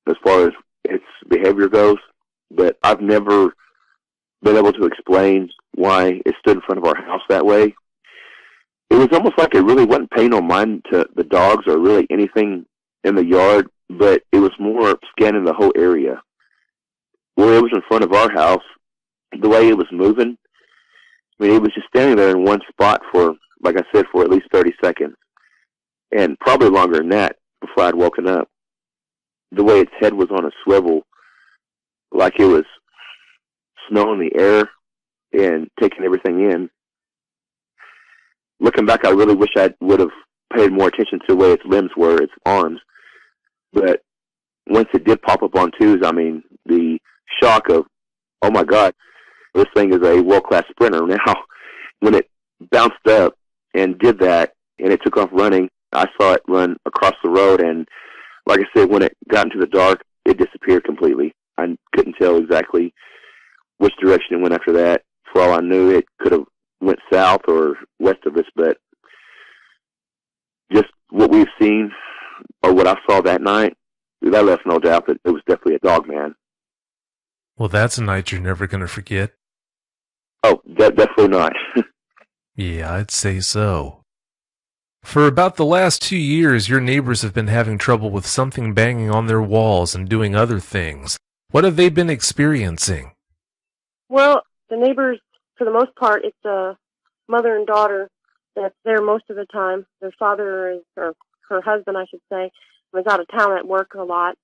as far as its behavior goes. But I've never been able to explain why it stood in front of our house that way. It was almost like it really wasn't paying no mind to the dogs or really anything in the yard, but it was more scanning the whole area. Where it was in front of our house, the way it was moving, I mean, it was just standing there in one spot for, like I said, for at least 30 seconds. And probably longer than that before I'd woken up. The way its head was on a swivel, like it was smelling the air and taking everything in. Looking back, I really wish I would have paid more attention to the way its limbs were, its arms. But once it did pop up on twos, I mean, the shock of, oh my God, this thing is a world-class sprinter. Now, when it bounced up and did that, and it took off running, I saw it run across the road, and Like I said, when it got into the dark, it disappeared completely. I couldn't tell exactly which direction it went after that. For all I knew, it could have went south or west of us, but just what we've seen or what I saw that night, that left no doubt that it was definitely a dog man. Well, that's a night you're never going to forget. Oh, definitely not. Yeah, I'd say so. For about the last 2 years, your neighbors have been having trouble with something banging on their walls and doing other things. What have they been experiencing? Well, the neighbors, for the most part, it's a mother and daughter that's there most of the time. Their father is, or her husband, I should say, was out of town at work a lot.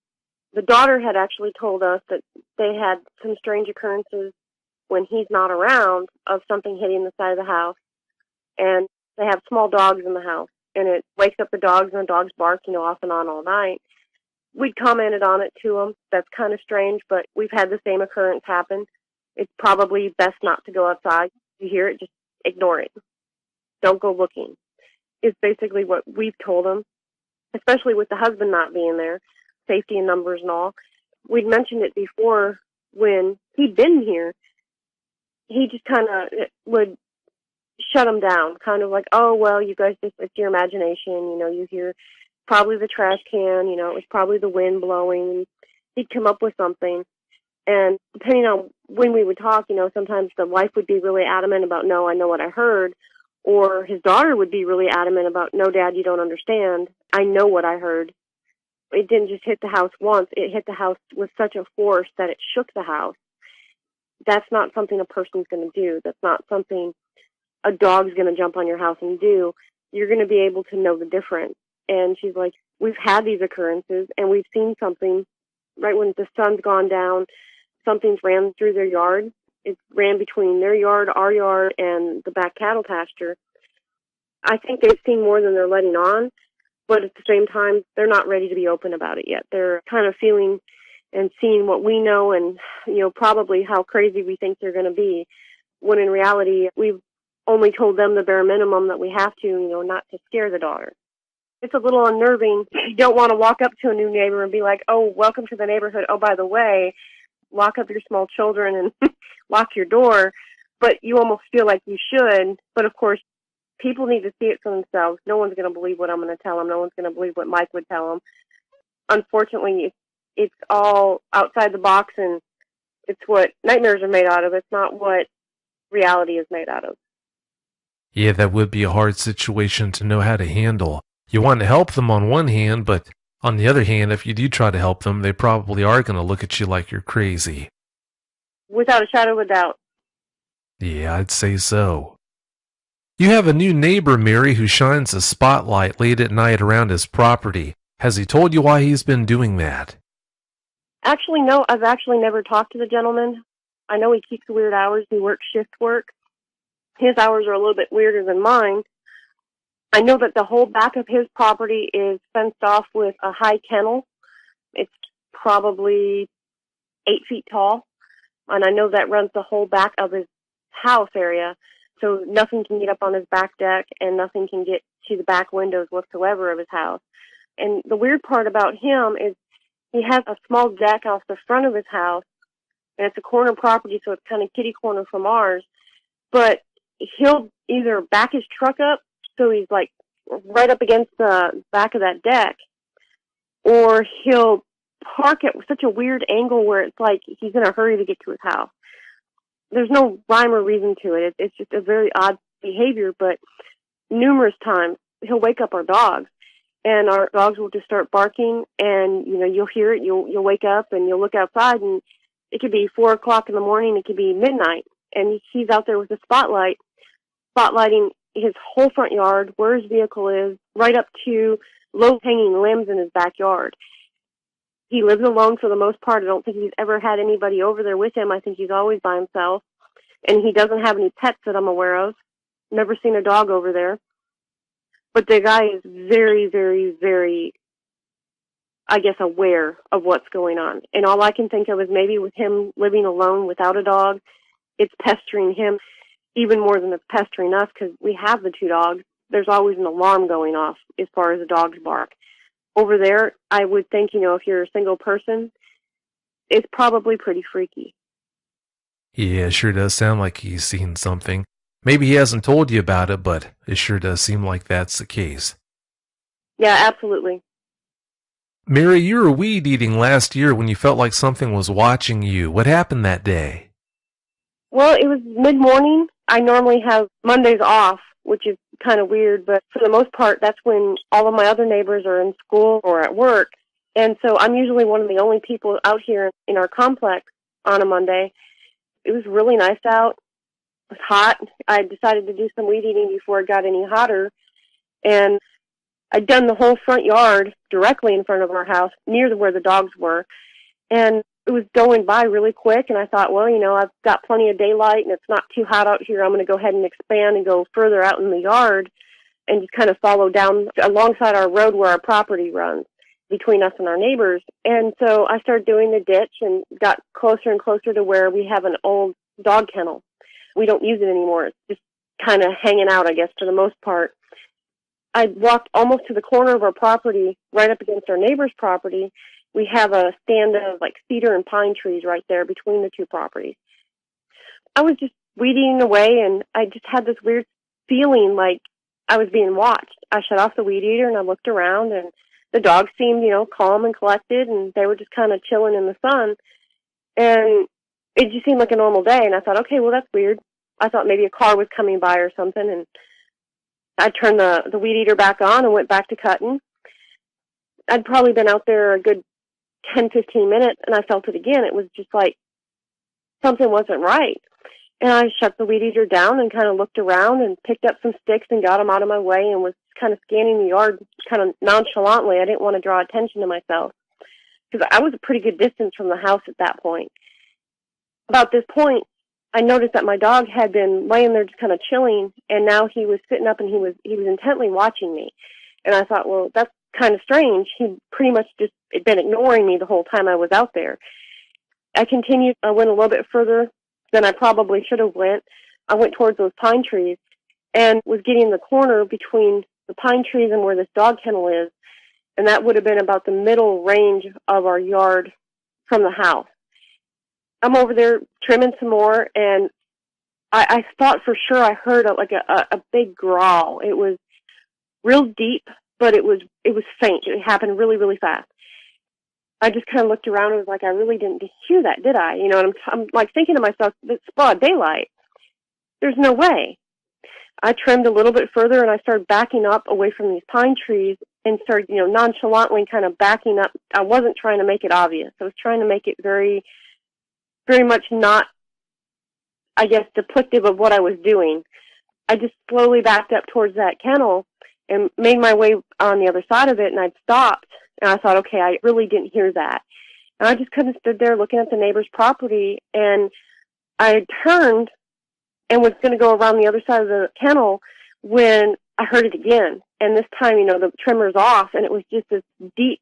The daughter had actually told us that they had some strange occurrences when he's not around of something hitting the side of the house. And they have small dogs in the house, and it wakes up the dogs, and the dogs bark, off and on all night. We'd commented on it to them. That's kind of strange, but we've had the same occurrence happen. It's probably best not to go outside. If you hear it, just ignore it. Don't go looking. It's basically what we've told them, especially with the husband not being there, safety in numbers and all. We'd mentioned it before when he'd been here. He just kind of would shut them down, kind of like, oh, well, you guys just, it's your imagination, you hear probably the trash can, it was probably the wind blowing. He'd come up with something. And depending on when we would talk, sometimes the wife would be really adamant about, no, I know what I heard. Or his daughter would be really adamant about, no, Dad, you don't understand. I know what I heard. It didn't just hit the house once. It hit the house with such a force that it shook the house. That's not something a person's going to do. That's not something a dog's going to jump on your house and do. You're going to be able to know the difference. And she's like, we've had these occurrences, and we've seen something right when the sun's gone down. Something's ran through their yard. It ran between their yard, our yard, and the back cattle pasture. I think they've seen more than they're letting on, but at the same time, they're not ready to be open about it yet. They're kind of feeling and seeing what we know and, probably how crazy we think they're going to be, when in reality, we've only told them the bare minimum that we have to, not to scare the daughter. It's a little unnerving. You don't want to walk up to a new neighbor and be like, oh, welcome to the neighborhood. Oh, by the way, lock up your small children and lock your door. But you almost feel like you should. But, of course, people need to see it for themselves. No one's going to believe what I'm going to tell them. No one's going to believe what Mike would tell them. Unfortunately, it's all outside the box, and it's what nightmares are made out of. It's not what reality is made out of. Yeah, that would be a hard situation to know how to handle. You want to help them on one hand, but on the other hand, if you do try to help them, they probably are going to look at you like you're crazy. Without a shadow of a doubt. Yeah, I'd say so. You have a new neighbor, Mary, who shines a spotlight late at night around his property. Has he told you why he's been doing that? Actually, no. I've actually never talked to the gentleman. I know he keeps weird hours. He works shift work. His hours are a little bit weirder than mine. I know that the whole back of his property is fenced off with a high kennel. It's probably 8 feet tall. And I know that runs the whole back of his house area. So nothing can get up on his back deck and nothing can get to the back windows whatsoever of his house. And the weird part about him is he has a small deck off the front of his house. And it's a corner property, so it's kind of kitty corner from ours. But he'll either back his truck up so he's like right up against the back of that deck, or he'll park at such a weird angle where it's like he's in a hurry to get to his house. There's no rhyme or reason to it. It's just a very odd behavior, but numerous times he'll wake up our dogs, and our dogs will just start barking, and you'll hear it. You'll wake up and you'll look outside, and it could be 4 o'clock in the morning. It could be midnight, and he's out there with a spotlight, spotlighting his whole front yard, where his vehicle is, right up to low-hanging limbs in his backyard. He lives alone for the most part. I don't think he's ever had anybody over there with him. I think he's always by himself. And he doesn't have any pets that I'm aware of. Never seen a dog over there. But the guy is very, very, very, I guess, aware of what's going on. And all I can think of is maybe with him living alone without a dog, it's pestering him even more than it's pestering us, because we have the 2 dogs. There's always an alarm going off as far as the dogs bark. over there, I would think, if you're a single person, it's probably pretty freaky. Yeah, it sure does sound like he's seen something. Maybe he hasn't told you about it, but it sure does seem like that's the case. Yeah, absolutely. Mary, you were weed eating last year when you felt like something was watching you. What happened that day? Well, it was mid-morning. I normally have Mondays off, which is kind of weird, but for the most part, that's when all of my other neighbors are in school or at work. And so I'm usually one of the only people out here in our complex on a Monday. It was really nice out. It was hot. I decided to do some weed eating before it got any hotter. And I'd done the whole front yard directly in front of our house, near where the dogs were. And it was going by really quick, and I thought, well, I've got plenty of daylight, and it's not too hot out here. I'm going to go ahead and expand and go further out in the yard and just kind of follow down alongside our road where our property runs between us and our neighbors. And so I started doing the ditch and got closer and closer to where we have an old dog kennel. We don't use it anymore. It's just kind of hanging out, I guess, for the most part. I walked almost to the corner of our property, right up against our neighbor's property. We have a stand of cedar and pine trees right there between the two properties. I was just weeding away, and I just had this weird feeling like I was being watched. I shut off the weed eater, and I looked around, and the dogs seemed, calm and collected, and they were just kind of chilling in the sun. And it just seemed like a normal day, and I thought, okay, well, that's weird. I thought maybe a car was coming by or something, and I turned the weed eater back on and went back to cutting. I'd probably been out there a good 10, 15 minutes, and I felt it again. It was just like something wasn't right. And I shut the weed eater down and kind of looked around and picked up some sticks and got them out of my way and was kind of scanning the yard kind of nonchalantly. I didn't want to draw attention to myself because I was a pretty good distance from the house at that point. About this point, I noticed that my dog had been laying there just kind of chilling, and now he was sitting up and he was intently watching me. And I thought, well, that's kind of strange. He pretty much just had been ignoring me the whole time I was out there. I continued. I went a little bit further than I probably should have went. I went towards those pine trees and was getting in the corner between the pine trees and where this dog kennel is, and that would have been about the middle range of our yard from the house. I'm over there trimming some more, and I thought for sure I heard a big growl. It was real deep, but it was faint. It happened really, really fast. I just kind of looked around and was like, I really didn't hear that, did I? And I'm like thinking to myself, it's broad daylight. There's no way. I trimmed a little bit further, and I started backing up away from these pine trees and started, nonchalantly kind of backing up. I wasn't trying to make it obvious. I was trying to make it very, very much not, I guess, depictive of what I was doing. I just slowly backed up towards that kennel and made my way on the other side of it, and I'd stopped. And I thought, okay, I really didn't hear that. And I just kind of stood there looking at the neighbor's property, and I turned and was going to go around the other side of the kennel when I heard it again. And this time, the trimmer's off, and it was just this deep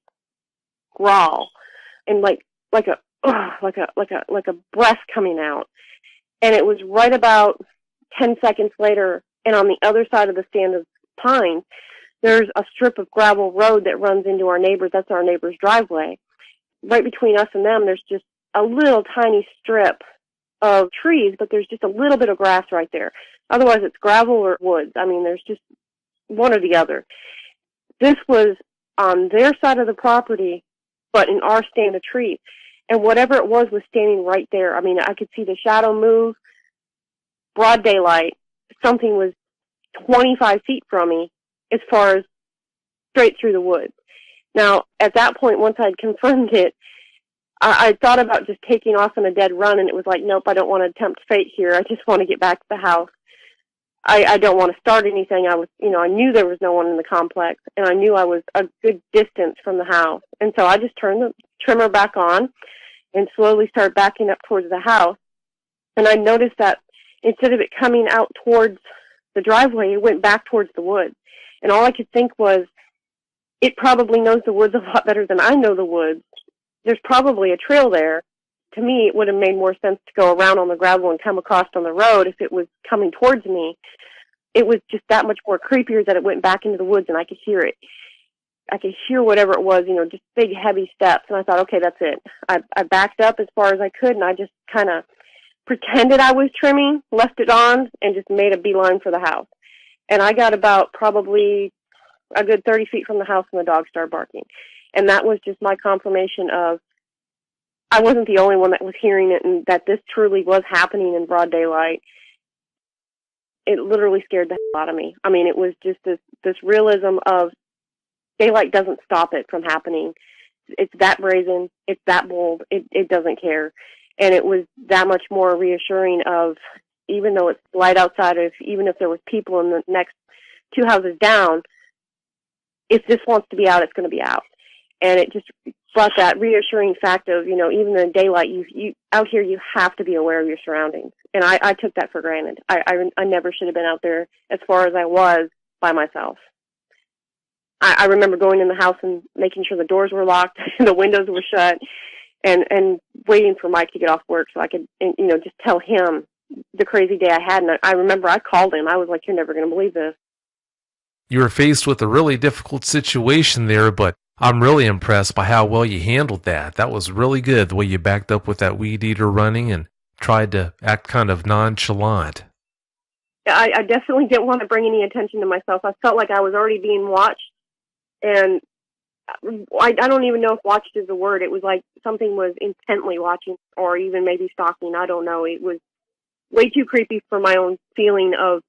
growl and like a breath coming out. And it was right about 10 seconds later, and on the other side of the stand of pines, there's a strip of gravel road that runs into our neighbor's. That's our neighbor's driveway. Right between us and them, there's just a little tiny strip of trees, but there's just a little bit of grass right there. Otherwise, it's gravel or woods. I mean, there's just one or the other. This was on their side of the property, but in our stand of trees. And whatever it was standing right there. I mean, I could see the shadow move, broad daylight. Something was 25 feet from me as far as straight through the woods. Now, at that point, once I'd confirmed it, I thought about just taking off on a dead run, and it was like, nope, I don't want to tempt fate here. I just want to get back to the house. I don't want to start anything. I knew there was no one in the complex, and I knew I was a good distance from the house. And so I just turned the trimmer back on and slowly started backing up towards the house. And I noticed that instead of it coming out towards the driveway, it went back towards the woods. And all I could think was, it probably knows the woods a lot better than I know the woods. There's probably a trail there. To me, it would have made more sense to go around on the gravel and come across on the road if it was coming towards me. It was just that much more creepier that it went back into the woods and I could hear it. I could hear whatever it was, just big, heavy steps. And I thought, okay, that's it. I backed up as far as I could, and I just kind of pretended I was trimming, left it on, and just made a beeline for the house. And I got about probably a good 30 feet from the house, and the dog started barking. And that was just my confirmation of I wasn't the only one that was hearing it, and that this truly was happening in broad daylight. It literally scared the hell out of me. I mean, it was just this realism of daylight doesn't stop it from happening. It's that brazen. It's that bold. It doesn't care. And it was that much more reassuring of, even though it's light outside, even if there was people in the next 2 houses down, if this wants to be out, it's going to be out. And it just brought that reassuring fact of, even in the daylight, you out here, you have to be aware of your surroundings. And I took that for granted. I never should have been out there as far as I was by myself. I remember going in the house and making sure the doors were locked and the windows were shut, and waiting for Mike to get off work so I could, just tell him the crazy day I had. And I remember I called him. I was like, "You're never going to believe this." You were faced with a really difficult situation there, but I'm really impressed by how well you handled that. That was really good, the way you backed up with that weed eater running and tried to act kind of nonchalant. I definitely didn't want to bring any attention to myself. I felt like I was already being watched, and I don't even know if watched is the word. It was like something was intently watching, or even maybe stalking. I don't know. It was way too creepy for my own feeling of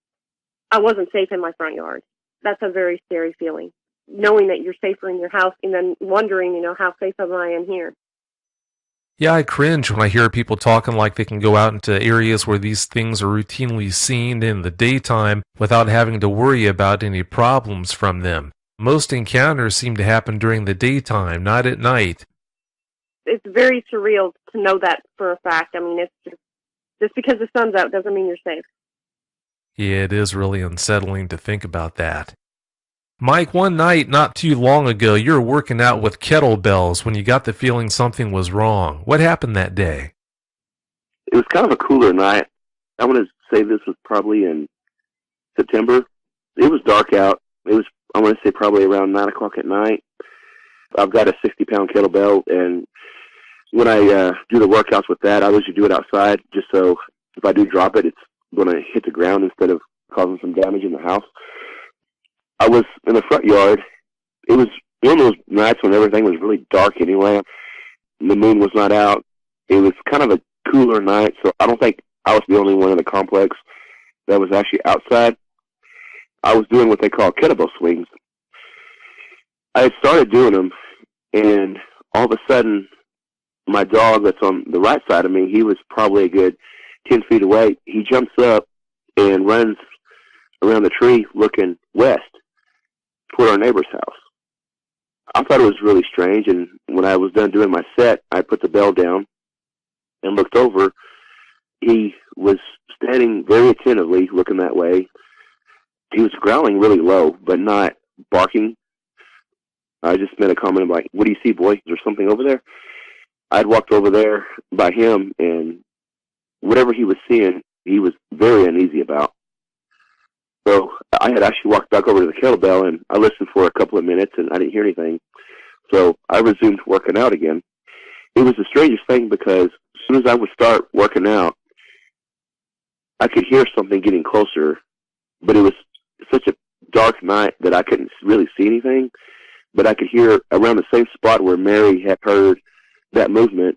I wasn't safe in my front yard. That's a very scary feeling, knowing that you're safer in your house and then wondering, how safe am I in here? Yeah, I cringe when I hear people talking like they can go out into areas where these things are routinely seen in the daytime without having to worry about any problems from them. Most encounters seem to happen during the daytime, not at night. It's very surreal to know that for a fact. I mean, it's just because the sun's out doesn't mean you're safe. Yeah, it is really unsettling to think about that. Mike, one night not too long ago, you were working out with kettlebells when you got the feeling something was wrong. What happened that day? It was kind of a cooler night. I want to say this was probably in September. It was dark out. It was, I want to say, probably around 9 o'clock at night. I've got a 60-pound kettlebell, and when I do the workouts with that, I usually do it outside just so if I do drop it, it's going to hit the ground instead of causing some damage in the house. I was in the front yard. It was one of those nights when everything was really dark anyway. The moon was not out. It was kind of a cooler night, so I don't think I was the only one in the complex that was actually outside. I was doing what they call kettlebell swings. I had started doing them, and all of a sudden, my dog that's on the right side of me, he was probably a good 10 feet away. He jumps up and runs around the tree looking west toward our neighbor's house. I thought it was really strange, and when I was done doing my set, I put the bell down and looked over. He was standing very attentively looking that way. He was growling really low, but not barking. I just made a comment like, "What do you see, boy? Is there something over there?" I'd walked over there by him, and whatever he was seeing, he was very uneasy about. So I had actually walked back over to the kettlebell, and I listened for a couple of minutes, and I didn't hear anything. So I resumed working out again. It was the strangest thing because as soon as I would start working out, I could hear something getting closer, but it was such a dark night that I couldn't really see anything, but I could hear around the same spot where Mary had heard that movement.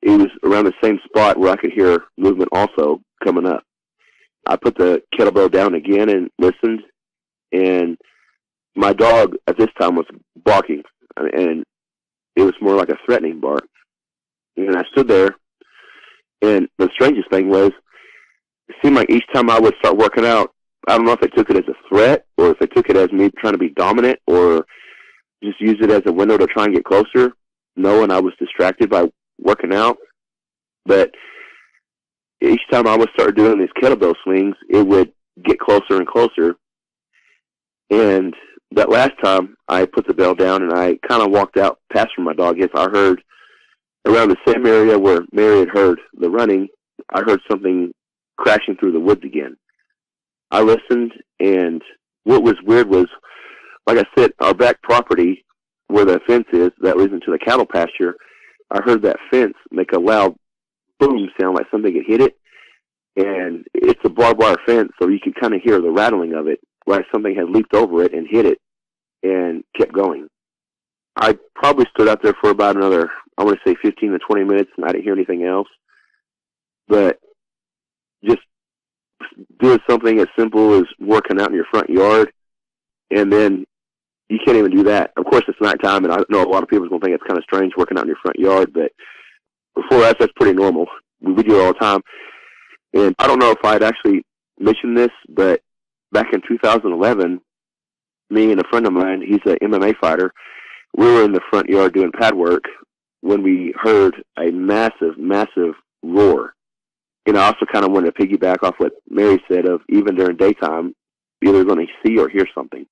It was around the same spot where I could hear movement also coming up. I put the kettlebell down again and listened, and my dog at this time was barking, and it was more like a threatening bark. And I stood there, and the strangest thing was, it seemed like each time I would start working out, I don't know if they took it as a threat or if they took it as me trying to be dominant or just use it as a window to try and get closer, knowing I was distracted by working out. But each time I would start doing these kettlebell swings, it would get closer and closer. And that last time I put the bell down and I kind of walked out past where my dog is, I heard around the same area where Mary had heard the running, I heard something crashing through the woods again. I listened, and what was weird was, like I said, our back property where the fence is that leads into the cattle pasture, I heard that fence make a loud boom sound like something had hit it. And it's a barbed wire fence, so you could kind of hear the rattling of it, like something had leaped over it and hit it and kept going. I probably stood out there for about another, I want to say 15 to 20 minutes, and I didn't hear anything else. But just doing something as simple as working out in your front yard, and then you can't even do that. Of course, it's nighttime, and I know a lot of people are going to think it's kind of strange working out in your front yard, but for us, that's pretty normal. We do it all the time. And I don't know if I'd actually mentioned this, but back in 2011, me and a friend of mine, he's an MMA fighter, we were in the front yard doing pad work when we heard a massive, massive roar. And I also kind of wanted to piggyback off what Mary said of even during daytime, you're either going to see or hear something.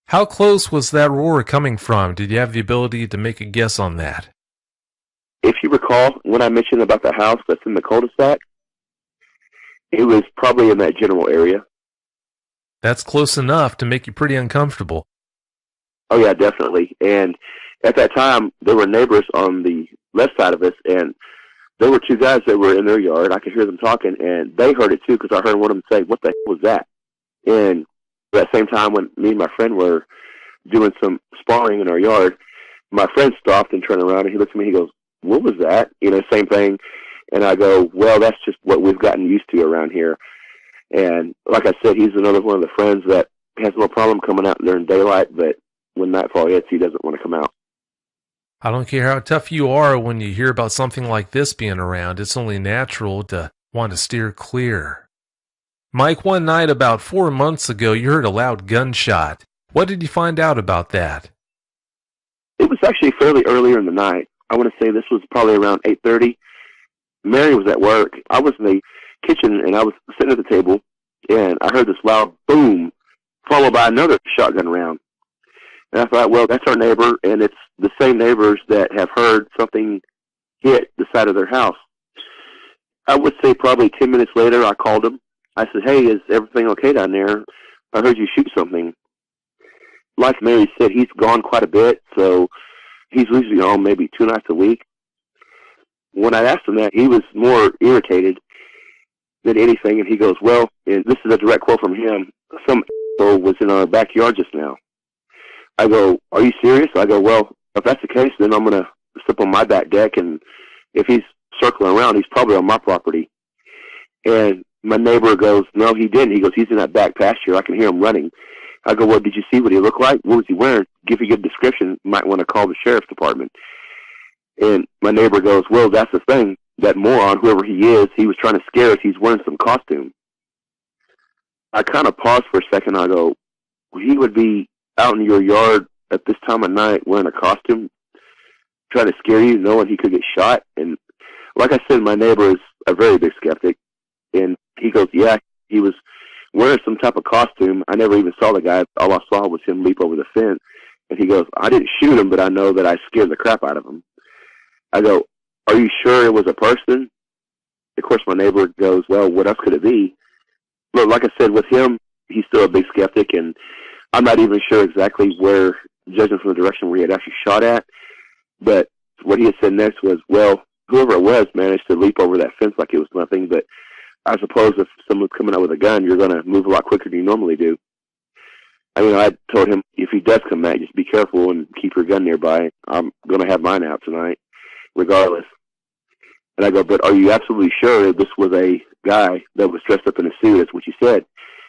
How close was that roar coming from? Did you have the ability to make a guess on that? If you recall, when I mentioned about the house that's in the cul-de-sac, it was probably in that general area. That's close enough to make you pretty uncomfortable. Oh, yeah, definitely. And at that time, there were neighbors on the left side of us, and there were two guys that were in their yard. I could hear them talking, and they heard it too because I heard one of them say, "What the hell was that?" And at that same time, when me and my friend were doing some sparring in our yard, my friend stopped and turned around, and he looked at me, he goes, "What was that?" Same thing. And I go, "Well, that's just what we've gotten used to around here." And like I said, he's another one of the friends that has no problem coming out during daylight, but when nightfall hits, he doesn't want to come out. I don't care how tough you are when you hear about something like this being around. It's only natural to want to steer clear. Mike, one night about 4 months ago, you heard a loud gunshot. What did you find out about that? It was actually fairly earlier in the night. I want to say this was probably around 8:30. Mary was at work. I was in the kitchen, and I was sitting at the table, and I heard this loud boom, followed by another shotgun round. And I thought, well, that's our neighbor, and it's the same neighbors that have heard something hit the side of their house. I would say probably 10 minutes later, I called him. I said, "Hey, is everything okay down there? I heard you shoot something." Like Mary said, he's gone quite a bit, so he's usually home maybe 2 nights a week. When I asked him that, he was more irritated than anything, and he goes, "Well," and this is a direct quote from him, "some was in our backyard just now." I go, "Are you serious?" I go, "Well, if that's the case, then I'm going to step on my back deck, and if he's circling around, he's probably on my property." And my neighbor goes, "No, he didn't." He goes, "He's in that back pasture. I can hear him running." I go, "Well, did you see what he looked like? What was he wearing? Give you a good description. You might want to call the sheriff's department." And my neighbor goes, "Well, that's the thing. That moron, whoever he is, he was trying to scare us. He's wearing some costume." I kind of paused for a second. I go, "He would be out in your yard at this time of night wearing a costume, trying to scare you, knowing he could get shot?" And like I said, my neighbor is a very big skeptic. And he goes, "Yeah, he was wearing some type of costume. I never even saw the guy. All I saw was him leap over the fence." And he goes, "I didn't shoot him, but I know that I scared the crap out of him." I go, "Are you sure it was a person?" Of course, my neighbor goes, "Well, what else could it be?" But like I said, with him, he's still a big skeptic, and I'm not even sure exactly where, judging from the direction where he had actually shot at. But what he had said next was, "Well, whoever it was managed to leap over that fence like it was nothing, but I suppose if someone's coming out with a gun, you're going to move a lot quicker than you normally do." I told him, if he does come back, just be careful and keep your gun nearby. I'm going to have mine out tonight, regardless. And I go, "But are you absolutely sure this was a guy that was dressed up in a suit, as what you said?"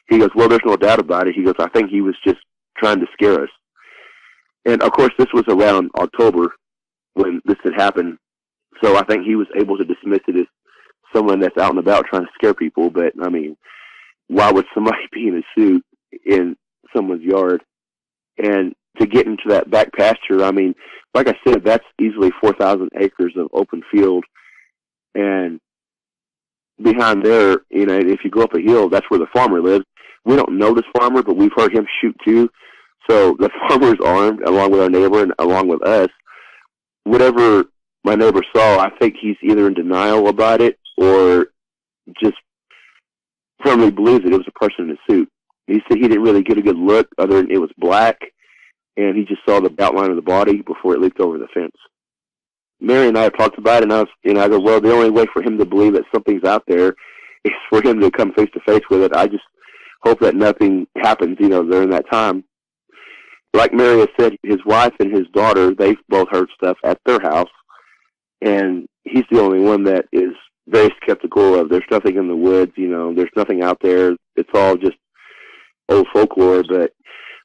He goes, "Well, there's no doubt about it." He goes, "I think he was just trying to scare us." And, of course, this was around October when this had happened. So I think he was able to dismiss it as someone that's out and about trying to scare people. But, why would somebody be in a suit in someone's yard? And to get into that back pasture, like I said, that's easily 4,000 acres of open field. And behind there, if you go up a hill, that's where the farmer lives. We don't know this farmer, but we've heard him shoot too. So the farmer's armed, along with our neighbor and along with us. Whatever my neighbor saw, I think he's either in denial about it or just firmly believes that it was a person in a suit. He said he didn't really get a good look other than it was black, and he just saw the outline of the body before it leaped over the fence. Mary and I have talked about it, and I go, well, the only way for him to believe that something's out there is for him to come face to face with it. I just hope that nothing happens, during that time. Like Mary has said, his wife and his daughter, they've both heard stuff at their house, and he's the only one that is very skeptical of there's nothing in the woods, there's nothing out there. It's all just old folklore. But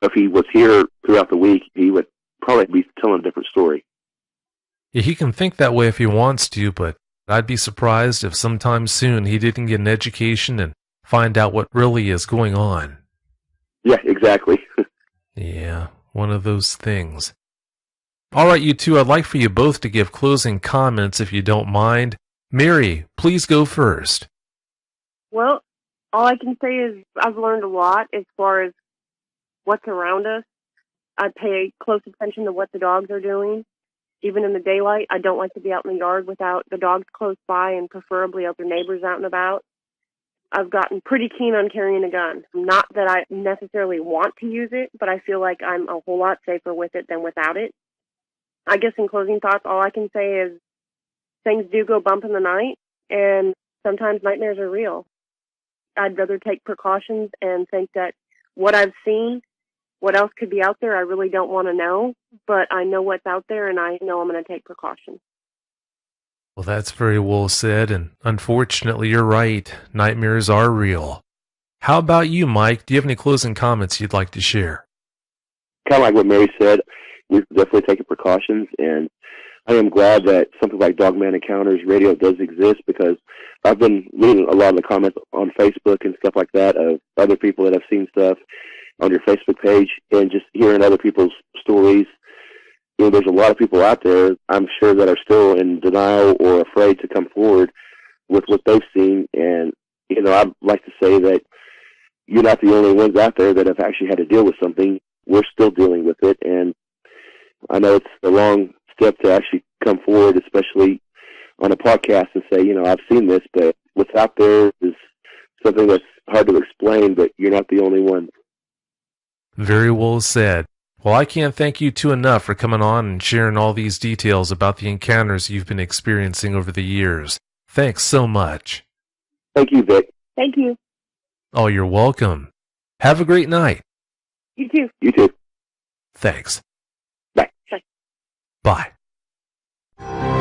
if he was here throughout the week, he would probably be telling a different story. Yeah, he can think that way if he wants to, but I'd be surprised if sometime soon he didn't get an education and find out what really is going on. Yeah, exactly. Yeah, one of those things. All right, you two, I'd like for you both to give closing comments if you don't mind. Mary, please go first. Well, all I can say is I've learned a lot as far as what's around us. I pay close attention to what the dogs are doing. Even in the daylight, I don't like to be out in the yard without the dogs close by and preferably other neighbors out and about. I've gotten pretty keen on carrying a gun. Not that I necessarily want to use it, but I feel like I'm a whole lot safer with it than without it. I guess in closing thoughts, all I can say is things do go bump in the night, and sometimes nightmares are real. I'd rather take precautions and think that what I've seen, what else could be out there, I really don't want to know, but I know what's out there, and I know I'm going to take precautions. Well, that's very well said, and unfortunately, you're right. Nightmares are real. How about you, Mike? Do you have any closing comments you'd like to share? Kind of like what Mary said, we've definitely taken precautions, and I am glad that something like Dogman Encounters Radio does exist, because I've been reading a lot of the comments on Facebook and stuff like that of other people that have seen stuff on your Facebook page, and just hearing other people's stories. There's a lot of people out there, I'm sure, that are still in denial or afraid to come forward with what they've seen. And, I'd like to say that you're not the only ones out there that have actually had to deal with something. We're still dealing with it. And I know it's a long step to actually come forward, especially on a podcast, and say, I've seen this, but what's out there is something that's hard to explain, but you're not the only one. Very well said. Well, I can't thank you two enough for coming on and sharing all these details about the encounters you've been experiencing over the years. Thanks so much. Thank you, Vic. Thank you. Oh, you're welcome. Have a great night. You too. You too. Thanks. Bye. Bye. Bye.